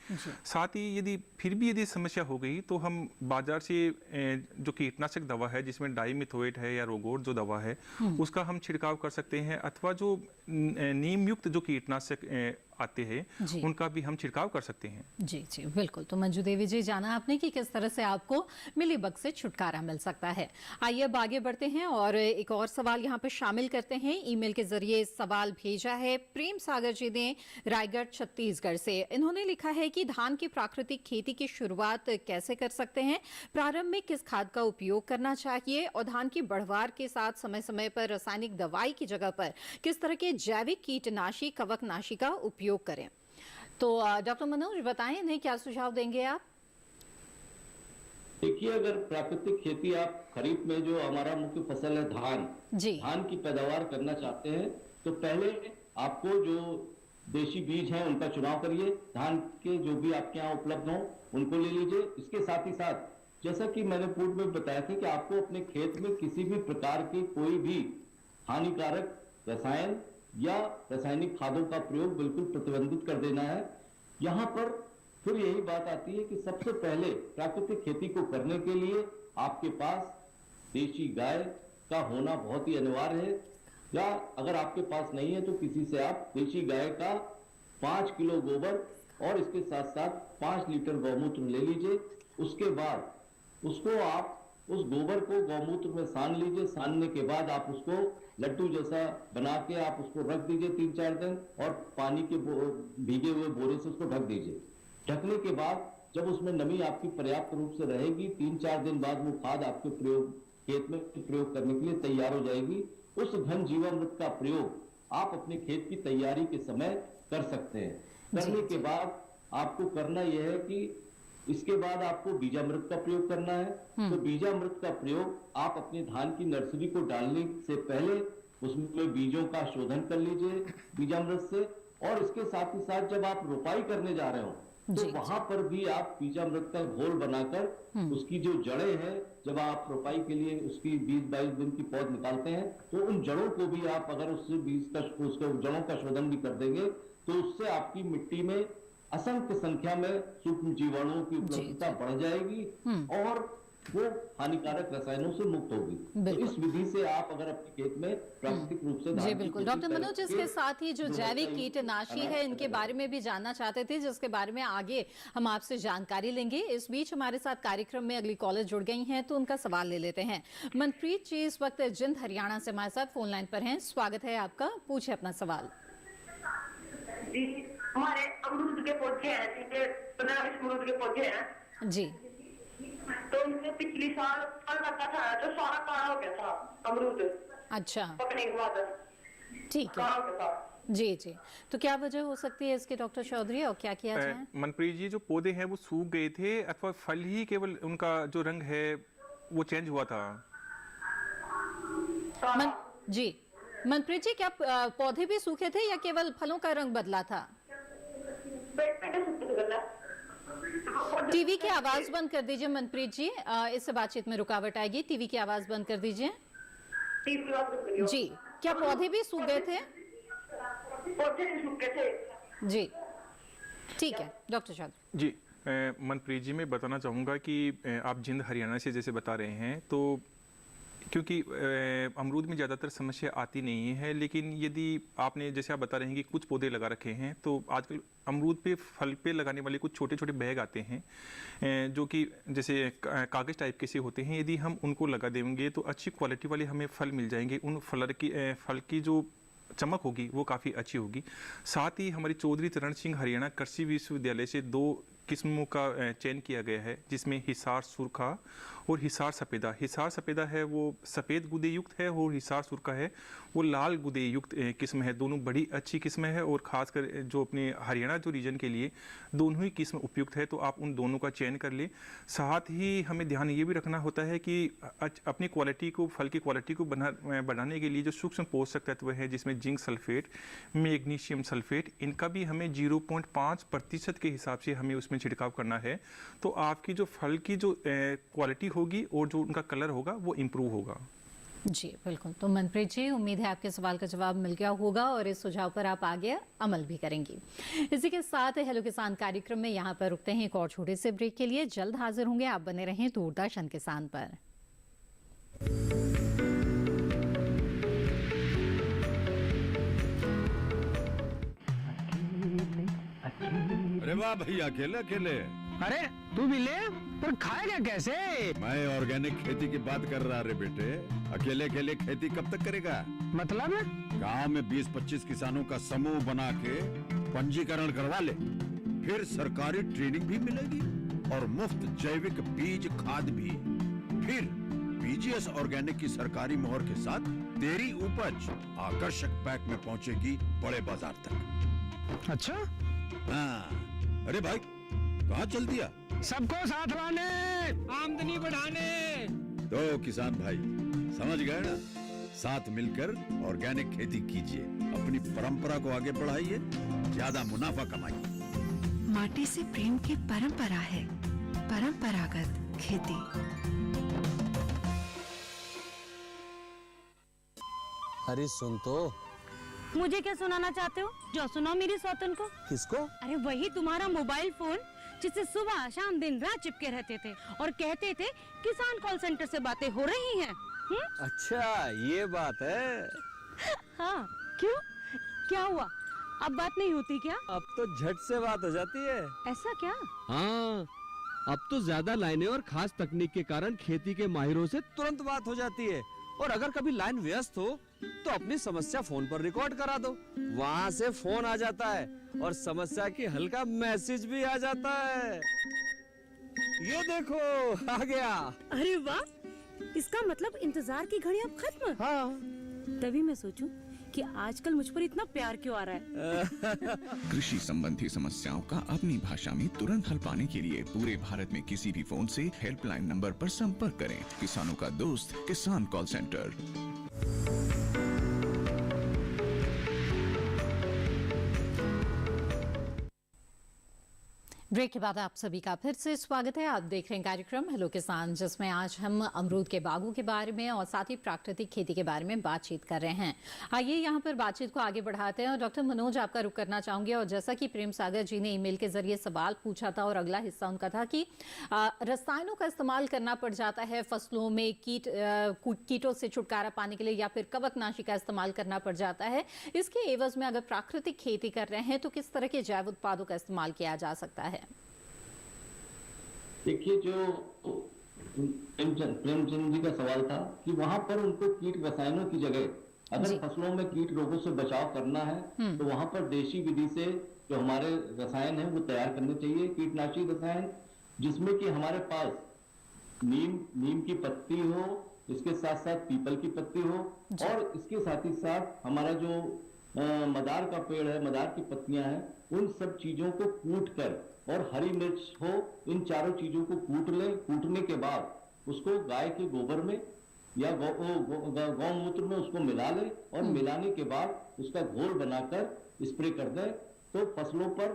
साथ ही यदि समस्या हो गई तो हम बाजार से जो कीटनाशक दवा है जिसमें डाइमिथोएट है या रोगोट जो दवा है उसका हम छिड़काव कर सकते हैं, अथवा जो नीम युक्त जो कीटनाशक आते हैं उनका भी हम छिड़काव कर सकते हैं। जी जी बिल्कुल। तो मंजू देवी जी, जाना आपने कि किस तरह से आपको मिलीबग से छुटकारा मिल सकता है। आइए अब आगे बढ़ते हैं और एक और सवाल यहाँ पे शामिल करते हैं। ईमेल के जरिए सवाल भेजा है प्रेम सागर जी ने रायगढ़ छत्तीसगढ़ से। इन्होंने लिखा है कि धान की प्राकृतिक खेती की शुरुआत कैसे कर सकते हैं, प्रारंभ में किस खाद का उपयोग करना चाहिए और धान की बढ़वार के साथ समय समय पर रासायनिक दवाई की जगह पर किस तरह के जैविक कीटनाशी कवकनाशी का उपयोग करें। तो डॉक्टर मनोज बताएं, इन्हें क्या सुझाव देंगे आप? देखिए, अगर प्राकृतिक खेती आप खरीफ में जो हमारा मुख्य फसल है धान की पैदावार करना चाहते हैं तो पहले आपको जो देशी बीज हैं उनका चुनाव करिए। धान के जो भी आपके यहाँ उपलब्ध हों उनको ले लीजिए। इसके साथ ही साथ जैसा कि मैंने पूर्व में बताया था कि आपको अपने खेत में किसी भी प्रकार की कोई भी हानिकारक रसायन या रासायनिक खादों का प्रयोग बिल्कुल प्रतिबंधित कर देना है। यहाँ पर फिर यही बात आती है कि सबसे पहले प्राकृतिक खेती को करने के लिए आपके पास देशी गाय का होना बहुत ही अनिवार्य है, या अगर आपके पास नहीं है तो किसी से आप देशी गाय का 5 किलो गोबर और इसके साथ साथ 5 लीटर गौमूत्र ले लीजिए। उसके बाद उसको आप उस गोबर को गौमूत्र में सान लीजिए। सानने के बाद आप उसको लड्डू जैसा बना के आप उसको रख दीजिए 3-4 दिन और पानी के भीगे हुए बोरे से उसको ढक दीजिए। ढकने के बाद जब उसमें नमी आपकी पर्याप्त रूप से रहेगी, 3-4 दिन बाद वो खाद आपके खेत में प्रयोग करने के लिए तैयार हो जाएगी। उस घन जीवामृत का प्रयोग आप अपने खेत की तैयारी के समय कर सकते हैं। करने के बाद आपको करना यह है कि इसके बाद आपको बीजामृत का प्रयोग करना है। तो बीजामृत का प्रयोग आप अपने धान की नर्सरी को डालने से पहले उसमें बीजों का शोधन कर लीजिए बीजामृत से, और इसके साथ ही साथ जब आप रोपाई करने जा रहे हो तो वहां पर भी आप बीजामृत का घोल बनाकर उसकी जो जड़ें हैं, जब आप रोपाई के लिए उसकी 20-22 दिन की पौध निकालते हैं तो उन जड़ों को भी आप अगर उससे उसके जड़ों का शोधन भी कर देंगे तो उससे आपकी मिट्टी में असंख्य संख्या में सूक्ष्म जीवाणुओं की उपलब्धता बढ़ जाएगी और वो हानिकारक रसायनों से मुक्त होगी। तो इस विधि से आप अगर अपने खेत में प्राकृतिक रूप से जी बिल्कुल। डॉक्टर मनोज, इसके साथ ही जो जैविक कीटनाशी है इनके बारे में भी जानना चाहते थे, जिसके बारे में आगे हम आपसे जानकारी लेंगे। इस बीच हमारे साथ कार्यक्रम में अगली कॉलर जुड़ गई हैं तो उनका सवाल ले लेते हैं। मनप्रीत जी इस वक्त जिंद हरियाणा से हमारे साथ फोन लाइन पर हैं। स्वागत है आपका, पूछे अपना सवाल। जी, हमारे अमरूद के पौधे हैं, 15-20 अमरूद के पौधे हैं जी, तो उनमें पिछली साल फल लगा था तो सारा काला हो गया था अमरूद। अच्छा, पकने के बाद ठीक है जी जी। तो क्या वजह हो सकती है इसकी डॉक्टर चौधरी, और क्या किया जाए? मनप्रीत जी, जो पौधे हैं वो सूख गए थे अथवा फल ही केवल उनका जो रंग है वो चेंज हुआ था? जी मनप्रीत जी, क्या पौधे भी सूखे थे या केवल फलों का रंग बदला था? टीवी की आवाज बंद कर दीजिए मनप्रीत जी, इससे बातचीत में रुकावट आएगी। टीवी की आवाज बंद कर दीजिए जी। क्या पौधे भी सूख गए थे? पौधे सूखे थे जी। ठीक है डॉक्टर चौधरी जी। मनप्रीत जी, मैं बताना चाहूँगा कि आप जिंद हरियाणा से जैसे बता रहे हैं, तो क्योंकि अमरूद में ज़्यादातर समस्या आती नहीं है, लेकिन यदि आपने जैसे आप बता रहे हैं कि कुछ पौधे लगा रखे हैं, तो आजकल अमरूद पे फल पे लगाने वाले कुछ छोटे छोटे बैग आते हैं जो कि जैसे कागज़ टाइप के से होते हैं। यदि हम उनको लगा देंगे तो अच्छी क्वालिटी वाले हमें फल मिल जाएंगे। उन फल की जो चमक होगी वो काफ़ी अच्छी होगी। साथ ही हमारी चौधरी चरण सिंह हरियाणा कृषि विश्वविद्यालय से 2 किस्मों का चयन किया गया है, जिसमें हिसार सुरखा और हिसार सफ़ेदा। हिसार सफ़ेदा है वो सफ़ेद गुदे युक्त है और हिसार सुरखा है वो लाल गुदे युक्त किस्म है। दोनों बड़ी अच्छी किस्म है और ख़ासकर जो अपने हरियाणा जो रीजन के लिए दोनों ही किस्म उपयुक्त है, तो आप उन दोनों का चयन कर लें। साथ ही हमें ध्यान ये भी रखना होता है कि अपनी क्वालिटी को, फल की क्वालिटी को बढ़ाने के लिए जो सूक्ष्म पोषक तत्व है, जिसमें जिंक सल्फेट, मैग्नीशियम सल्फेट, इनका भी हमें 0.5% के हिसाब से हमें उसमें छिड़काव करना है। तो आपकी जो फल की जो क्वालिटी होगी और जो उनका कलर होगा वो इम्प्रूव होगा। जी बिल्कुल। तो मनप्रीत जी, उम्मीद है आपके सवाल का जवाब मिल गया होगा और इस सुझाव पर आप आगे अमल भी करेंगी। इसी के साथ हेलो किसान कार्यक्रम में यहाँ पर रुकते हैं एक और छोटे से ब्रेक के लिए। जल्द हाजिर होंगे, आप बने रहें दूरदर्शन किसान पर। अरे वाह भैया, अकेले अकेले। अरे तू भी ले, पर खाएगा कैसे? मैं ऑर्गेनिक खेती की बात कर रहा रे बेटे। अकेले अकेले खेती कब तक करेगा? मतलब गांव में 20-25 किसानों का समूह बना के पंजीकरण करवा ले, फिर सरकारी ट्रेनिंग भी मिलेगी और मुफ्त जैविक बीज खाद भी। फिर बीजीएस ऑर्गेनिक की सरकारी मोहर के साथ तेरी उपज आकर्षक पैक में पहुंचेगी बड़े बाजार तक। अच्छा? हाँ। अरे भाई, कहाँ चल दिया? सबको साथ लाने, आमदनी बढ़ाने। तो किसान भाई समझ गए ना? साथ मिलकर ऑर्गेनिक खेती कीजिए, अपनी परंपरा को आगे बढ़ाइए, ज्यादा मुनाफा कमाइए। माटी से प्रेम की परंपरा है परंपरागत खेती। अरे सुन तो। मुझे क्या सुनाना चाहते हो? जो सुनाओ मेरी सौतन को। किसको? अरे वही तुम्हारा मोबाइल फोन जिससे सुबह शाम दिन रात चिपके रहते थे और कहते थे किसान कॉल सेंटर से बातें हो रही हैं। अच्छा ये बात है। हाँ, क्यों? क्या हुआ? अब बात नहीं होती क्या? अब तो झट से बात हो जाती है। ऐसा क्या? हाँ, अब तो ज्यादा लाइनें और खास तकनीक के कारण खेती के माहिरों से तुरंत बात हो जाती है। और अगर कभी लाइन व्यस्त हो तो अपनी समस्या फोन पर रिकॉर्ड करा दो, वहाँ से फोन आ जाता है और समस्या की हल का मैसेज भी आ जाता है। ये देखो आ गया। अरे वाह, इसका मतलब इंतजार की घड़ी अब खत्म। हाँ। तभी मैं सोचूं कि आजकल मुझ पर इतना प्यार क्यों आ रहा है। कृषि संबंधी समस्याओं का अपनी भाषा में तुरंत हल पाने के लिए पूरे भारत में किसी भी फोन से हेल्पलाइन नंबर पर संपर्क करें। किसानों का दोस्त किसान कॉल सेंटर। ब्रेक के बाद आप सभी का फिर से स्वागत है। आप देख रहे हैं कार्यक्रम हेलो किसान, जिसमें आज हम अमरूद के बागों के बारे में और साथ ही प्राकृतिक खेती के बारे में बातचीत कर रहे हैं। आइए यहाँ पर बातचीत को आगे बढ़ाते हैं और डॉक्टर मनोज आपका रुख करना चाहूंगी। और जैसा कि प्रेम सागर जी ने ईमेल के जरिए सवाल पूछा था और अगला हिस्सा उनका था कि रसायनों का इस्तेमाल करना पड़ जाता है फसलों में कीटों से छुटकारा पाने के लिए, या फिर कवकनाशी का इस्तेमाल करना पड़ जाता है। इसके एवज में अगर प्राकृतिक खेती कर रहे हैं तो किस तरह के जैव उत्पादों का इस्तेमाल किया जा सकता है? देखिए, जो प्रेमचंद जी का सवाल था कि वहां पर उनको कीट रसायनों की जगह अगर फसलों में कीट रोगों से बचाव करना है तो वहां पर देशी विधि से जो हमारे रसायन है वो तैयार करने चाहिए, कीटनाशी रसायन, जिसमें कि हमारे पास नीम की पत्ती हो, इसके साथ साथ पीपल की पत्ती हो और इसके साथ ही साथ हमारा जो मदार का पेड़ है, मदार की पत्तियां हैं, उन सब चीजों को कूट कर और हरी मिर्च हो, इन चारों चीजों को कूट ले। कूटने के बाद उसको गाय के गोबर में या गौमूत्र में उसको मिला ले और मिलाने के बाद उसका घोल बनाकर स्प्रे कर दे, तो फसलों पर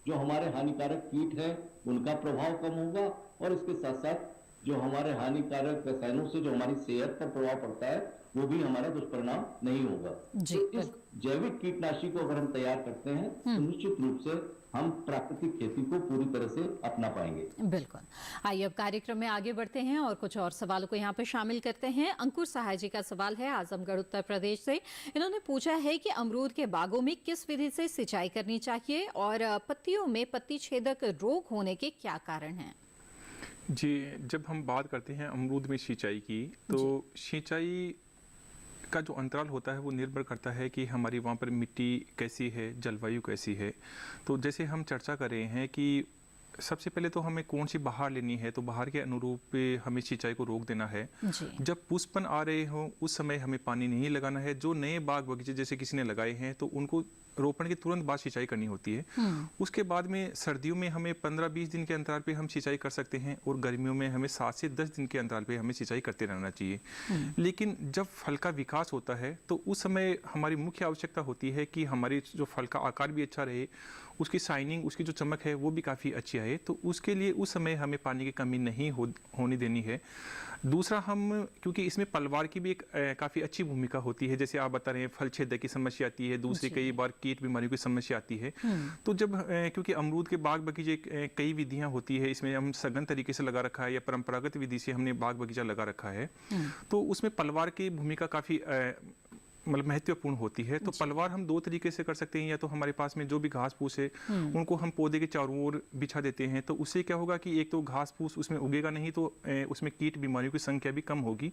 जो हमारे हानिकारक कीट है उनका प्रभाव कम होगा और इसके साथ साथ जो हमारे हानिकारक रसायनों से जो हमारी सेहत पर प्रभाव पड़ता है वो भी हमारा दुष्परिणाम नहीं होगा। तो इस जैविक कीटनाशी को अगर हम तैयार करते हैं तो निश्चित रूप से हम प्राकृतिक खेती को पूरी तरह से अपना पाएंगे। बिल्कुल। आइए अब कार्यक्रम में आगे बढ़ते हैं और कुछ और सवालों को यहाँ पर शामिल करते हैं। अंकुर सहाय जी का सवाल है आजमगढ़ उत्तर प्रदेश से। इन्होंने पूछा है कि अमरूद के बागों में किस विधि से सिंचाई करनी चाहिए और पत्तियों में पत्ती छेदक रोग होने के क्या कारण हैं? जी, जब हम बात करते हैं अमरूद में सिंचाई की, तो सिंचाई का जो अंतराल होता है वो निर्भर करता है कि हमारी वहाँ पर मिट्टी कैसी है, जलवायु कैसी है। तो जैसे हम चर्चा कर रहे हैं कि सबसे पहले तो हमें कौन सी बहार लेनी है, तो बहार के अनुरूप हमें सिंचाई को रोक देना है। जब पुष्पन आ रहे हों उस समय हमें पानी नहीं लगाना है। जो नए बाग बगीचे जैसे किसी ने लगाए हैं तो उनको रोपण के तुरंत बाद सिंचाई करनी होती है। उसके बाद में सर्दियों में हमें 15-20 दिन के अंतराल पे हम सिंचाई कर सकते हैं और गर्मियों में हमें 7 से 10 दिन के अंतराल पे हमें सिंचाई करते रहना चाहिए। लेकिन जब फल का विकास होता है तो उस समय हमारी मुख्य आवश्यकता होती है कि हमारी जो फल का आकार भी अच्छा रहे, उसकी शाइनिंग, उसकी जो चमक है वो भी काफ़ी अच्छी आए। तो उसके लिए उस समय हमें पानी की कमी नहीं होने देनी है। दूसरा, हम क्योंकि इसमें पलवार की भी एक काफ़ी अच्छी भूमिका होती है, जैसे आप बता रहे हैं फल छेदक की समस्या आती है, दूसरी कई बार कीट बीमारियों की समस्या आती है। तो जब क्योंकि अमरूद के बाग बगीचे कई विधियां होती है, इसमें हम सघन तरीके से लगा रखा है या परंपरागत विधि से हमने बाग बगीचा लगा रखा है, तो उसमें पलवार की भूमिका काफ़ी मतलब महत्वपूर्ण होती है। तो पलवार हम 2 तरीके से कर सकते हैं। या तो हमारे पास में जो भी घास फूस है उनको हम पौधे के चारों ओर बिछा देते हैं, तो उससे क्या होगा कि एक तो घास फूस उसमें उगेगा नहीं, तो उसमें कीट बीमारियों की संख्या भी कम होगी।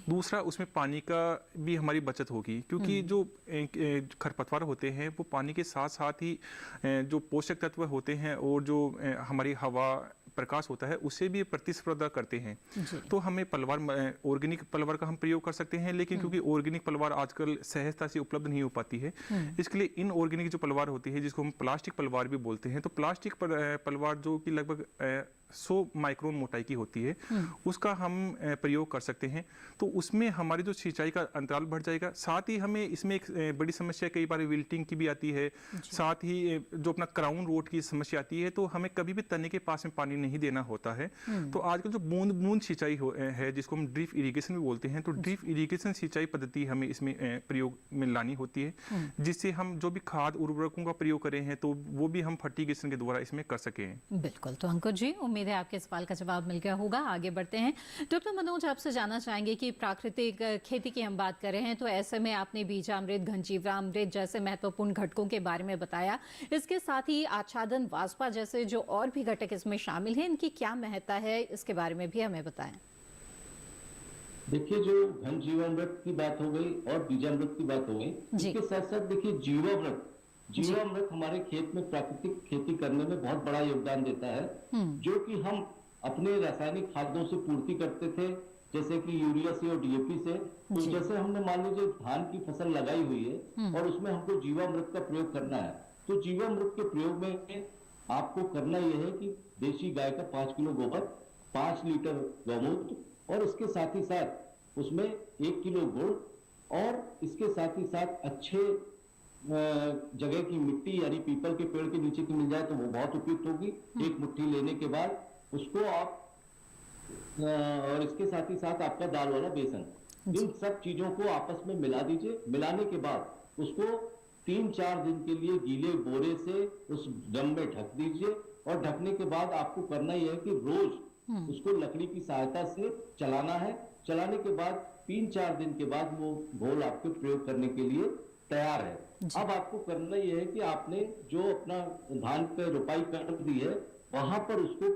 दूसरा, उसमें पानी का भी हमारी बचत होगी, क्योंकि जो खरपतवार होते हैं वो पानी के साथ साथ ही जो पोषक तत्व होते हैं और जो हमारी हवा प्रकाश होता है उससे भी प्रतिस्पर्धा करते हैं। तो हमें पलवार, ऑर्गेनिक पलवार का हम प्रयोग कर सकते हैं, लेकिन क्योंकि ऑर्गेनिक पलवार आजकल सहजता से उपलब्ध नहीं हो पाती है, इसके लिए इन ऑर्गेनिक जो पलवार होती है जिसको हम प्लास्टिक पलवार भी बोलते हैं, तो प्लास्टिक पलवार जो कि लगभग 100 माइक्रोन मोटाई की होती है, उसका हम प्रयोग कर सकते हैं। तो उसमें हमारी जो सिंचाई का अंतराल बढ़ जाएगा। साथ ही हमें इसमें एक बड़ी समस्या कई बार विल्टिंग की भी आती है, साथ ही जो अपना क्राउन रोट की समस्या आती है, तो हमें कभी भी तने के पास में पानी नहीं देना होता है। तो आजकल जो बूंद बूंद सिंचाई है जिसको हम ड्रिप इरिगेशन भी बोलते हैं, तो ड्रिप इरिगेशन सिंचाई पद्धति हमें इसमें प्रयोग में लानी होती है, जिससे हम जो भी खाद उर्वरकों का प्रयोग करें हैं तो वो भी हम फर्टिगेशन के द्वारा इसमें कर सकें। बिल्कुल। तो अंकुर जी, उम्मीद है आपके सवाल का जवाब मिल गया होगा। आगे बढ़ते हैं। डॉक्टर मनोज, आपसे जानना चाहेंगे कि प्राकृतिक खेती की हम बात कर रहे हैं, तो ऐसे में आपने बीजामृत, घनजीवामृत जैसे महत्वपूर्ण घटकों के बारे में बताया। इसके साथ ही आच्छादन, वाष्पा जैसे जो और भी घटक इसमें शामिल हैं, इनकी क्या महत्ता है, इसके बारे में भी हमें बताएं। देखिए, जो घनजीवामृत की बात हो गई और बीजामृत की बात हो गई, इसके साथ साथ देखिए जीवामृत हमारे खेत में प्राकृतिक खेती करने में बहुत बड़ा योगदान देता है, जो कि हम अपने रासायनिक खाद्यों से पूर्ति करते थे, जैसे कि यूरिया से और डीएपी से। तो जैसे हमने मान लीजिए धान की फसल लगाई हुई है और उसमें हमको जीवामृत का प्रयोग करना है, तो जीवामृत के प्रयोग में आपको करना यह है कि देशी गाय का 5 किलो गोबर, 5 लीटर गौमूत्र और इसके साथ ही साथ उसमें 1 किलो गुड़ और इसके साथ ही साथ अच्छे जगह की मिट्टी यानी पीपल के पेड़ के नीचे की मिल जाए तो वो बहुत उपयुक्त होगी। 1 मुट्ठी लेने के बाद उसको आप और इसके साथ ही साथ आपका दाल वाला बेसन, इन सब चीजों को आपस में मिला दीजिए। मिलाने के बाद उसको 3-4 दिन के लिए गीले बोरे से उस ड्रम में ढक दीजिए और ढकने के बाद आपको करना यह है कि रोज उसको लकड़ी की सहायता से चलाना है। चलाने के बाद 3-4 दिन के बाद वो घोल आपके प्रयोग करने के लिए तैयार है। अब आपको करना यह है कि आपने जो अपना धान पे रोपाई कर दी है वहां पर उसको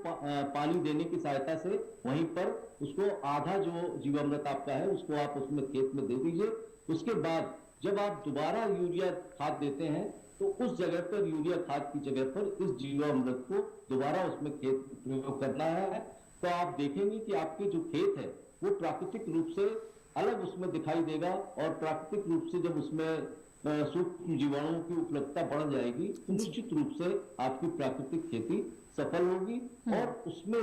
पानी देने की सहायता से वहीं पर उसको आधा जो जीवामृत आपका है उसको आप उसमें खेत में दे दीजिए। उसके बाद जब आप दोबारा यूरिया खाद देते हैं तो उस जगह पर यूरिया खाद की जगह पर इस जीवामृत को दोबारा उसमें खेत प्रयोग करना है। तो आप देखेंगे कि आपके जो खेत है वो प्राकृतिक रूप से अलग उसमें दिखाई देगा और प्राकृतिक रूप से जब उसमें सूक्ष्म जीवाणुओं की उपलब्धता बढ़ जाएगी तो निश्चित रूप से आपकी प्राकृतिक खेती सफल होगी और उसमें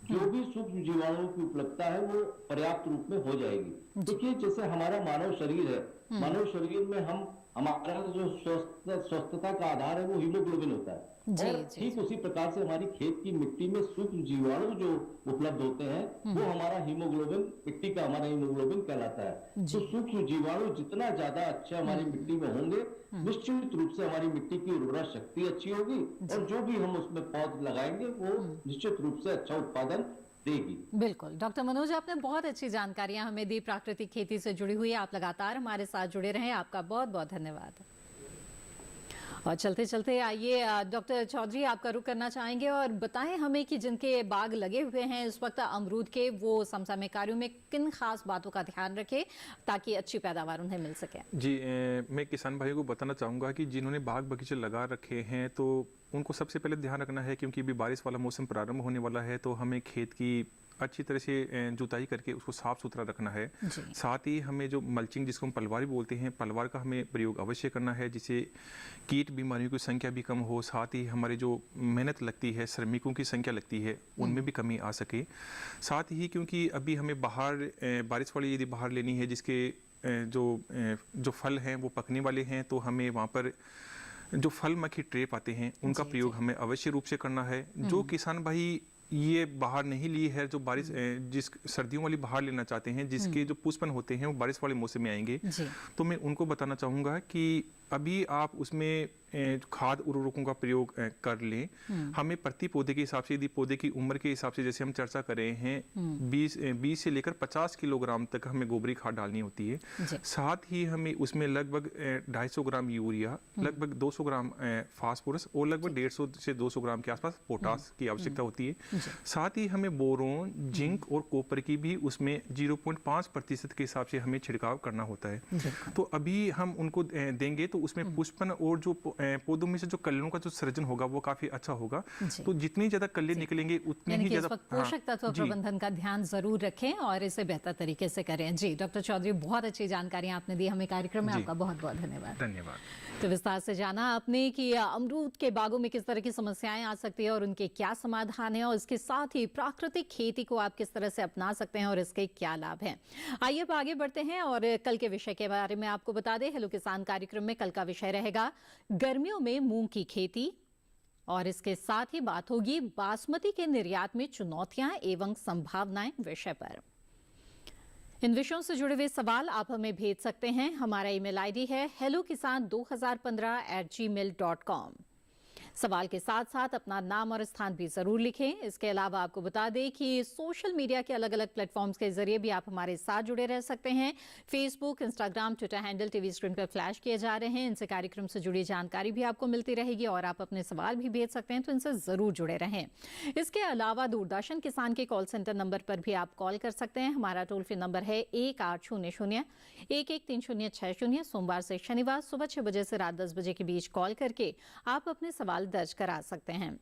जो भी सूक्ष्म जीवाणुओं की उपलब्धता है वो पर्याप्त रूप में हो जाएगी। देखिए, जैसे हमारा मानव शरीर है, मानव शरीर में हमारा जो स्वस्थता का आधार है वो हीमोग्लोबिन होता है और ठीक उसी प्रकार से हमारी खेत की मिट्टी में सूक्ष्म जीवाणु जो उपलब्ध होते हैं वो हमारा हीमोग्लोबिन, मिट्टी का हमारा हीमोग्लोबिन कहलाता है। तो सूक्ष्म जीवाणु जितना ज्यादा अच्छा हमारी मिट्टी में होंगे निश्चित रूप से हमारी मिट्टी की उर्वरा शक्ति अच्छी होगी और जो भी हम उसमें पौध लगाएंगे वो निश्चित रूप से अच्छा उत्पादन देगी। बिल्कुल। डॉक्टर मनोज, आपने बहुत अच्छी जानकारियां हमें दी प्राकृतिक खेती से जुड़ी हुई। आप लगातार हमारे साथ जुड़े रहें, आपका बहुत बहुत धन्यवाद। और चलते चलते आइए डॉक्टर चौधरी आपका रुख करना चाहेंगे और बताएं हमें कि जिनके बाग लगे हुए हैं इस वक्त अमरूद के, वो समसामयिक कार्यों में किन खास बातों का ध्यान रखें ताकि अच्छी पैदावार उन्हें मिल सके। जी मैं किसान भाइयों को बताना चाहूँगा कि जिन्होंने बाग बगीचे लगा रखे हैं तो उनको सबसे पहले ध्यान रखना है, क्योंकि अभी बारिश वाला मौसम प्रारंभ होने वाला है, तो हमें खेत की अच्छी तरह से जुताई करके उसको साफ सुथरा रखना है। साथ ही हमें जो मल्चिंग जिसको हम पलवार भी बोलते हैं, पलवार का हमें प्रयोग अवश्य करना है, जिससे कीट बीमारियों की संख्या भी कम हो। साथ ही हमारी जो मेहनत लगती है, श्रमिकों की संख्या लगती है, उनमें भी कमी आ सके। साथ ही क्योंकि अभी हमें बाहर बारिश वाली यदि बाहर लेनी है जिसके जो फल हैं वो पकने वाले हैं, तो हमें वहाँ पर जो फल मक्खी ट्रेप आते हैं उनका प्रयोग हमें अवश्य रूप से करना है। जो किसान भाई ये बाहर नहीं ली है, जो बारिश जिस सर्दियों वाली बाहर लेना चाहते हैं, जिसके जो पुष्पन होते हैं वो बारिश वाले मौसम में आएंगे, तो मैं उनको बताना चाहूँगा कि अभी आप उसमें खाद उर्वरकों का प्रयोग कर लें। हमें प्रति पौधे के हिसाब से, यदि पौधे की उम्र के हिसाब से जैसे हम चर्चा कर रहे हैं 20 से लेकर 50 किलोग्राम तक हमें गोबरी खाद डालनी होती है। साथ ही हमें उसमें लगभग 250 ग्राम यूरिया, लगभग 200 ग्राम फास्फोरस और लगभग 150 से 200 ग्राम के आसपास पोटास की आवश्यकता होती है। साथ ही हमें बोरोन, जिंक और कॉपर की भी उसमें 0.5% के हिसाब से हमें छिड़काव करना होता है। तो अभी हम उनको देंगे तो उसमें पुष्पन और जो पौधों में से जो कलियों का जो सृजन होगा वो काफी अच्छा होगा। तो जितनी ज्यादा कली निकलेंगे उतनी ही ज्यादा पोषक तत्व प्रबंधन का ध्यान जरूर रखें और इसे बेहतर तरीके से करें। जी डॉक्टर चौधरी, बहुत अच्छी जानकारी आपने दी हमें कार्यक्रम में, आपका बहुत बहुत धन्यवाद। धन्यवाद। तो विस्तार से जाना आपने कि अमरूद के बागों में किस तरह की समस्याएं आ सकती है और उनके क्या समाधान है, और इसके साथ ही प्राकृतिक खेती को आप किस तरह से अपना सकते हैं और इसके क्या लाभ हैं। आइए अब आगे बढ़ते हैं और कल के विषय के बारे में आपको बता दें। हेलो किसान कार्यक्रम में कल का विषय रहेगा गर्मियों में मूंग की खेती, और इसके साथ ही बात होगी बासमती के निर्यात में चुनौतियां एवं संभावनाएं विषय पर। इन विषयों से जुड़े हुए सवाल आप हमें भेज सकते हैं। हमारा ईमेल आईडी है hellokisan2015@gmail.com। सवाल के साथ साथ अपना नाम और स्थान भी जरूर लिखें। इसके अलावा आपको बता दें कि सोशल मीडिया के अलग अलग प्लेटफॉर्म्स के जरिए भी आप हमारे साथ जुड़े रह सकते हैं। Facebook, Instagram, Twitter handle TV screen पर फ्लैश किए जा रहे हैं। इनसे कार्यक्रम से जुड़ी जानकारी भी आपको मिलती रहेगी और आप अपने सवाल भी भेज सकते हैं, तो इनसे जरूर जुड़े रहें। इसके अलावा दूरदर्शन किसान के कॉल सेंटर नंबर पर भी आप कॉल कर सकते हैं। हमारा टोल फ्री नंबर है 1800-113060। सोमवार से शनिवार सुबह 6 बजे से रात 10 बजे के बीच कॉल करके आप अपने सवाल दर्ज करा सकते हैं।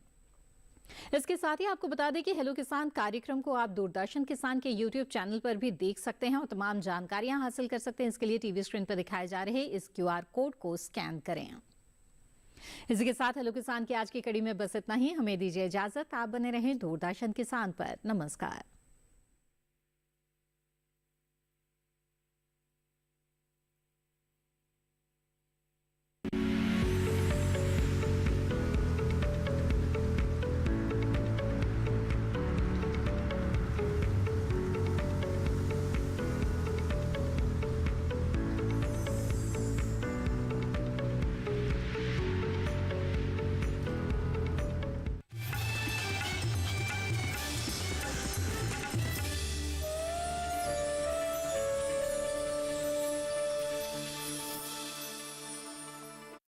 इसके साथ ही आपको बता दें कि हेलो किसान कार्यक्रम को आप दूरदर्शन किसान के YouTube चैनल पर भी देख सकते हैं और तमाम जानकारियां हासिल कर सकते हैं। इसके लिए टीवी स्क्रीन पर दिखाए जा रहे इस QR कोड को स्कैन करें। इसी के साथ हेलो किसान की आज की कड़ी में बस इतना ही। हमें दीजिए इजाजत। आप बने रहें दूरदर्शन किसान पर। नमस्कार।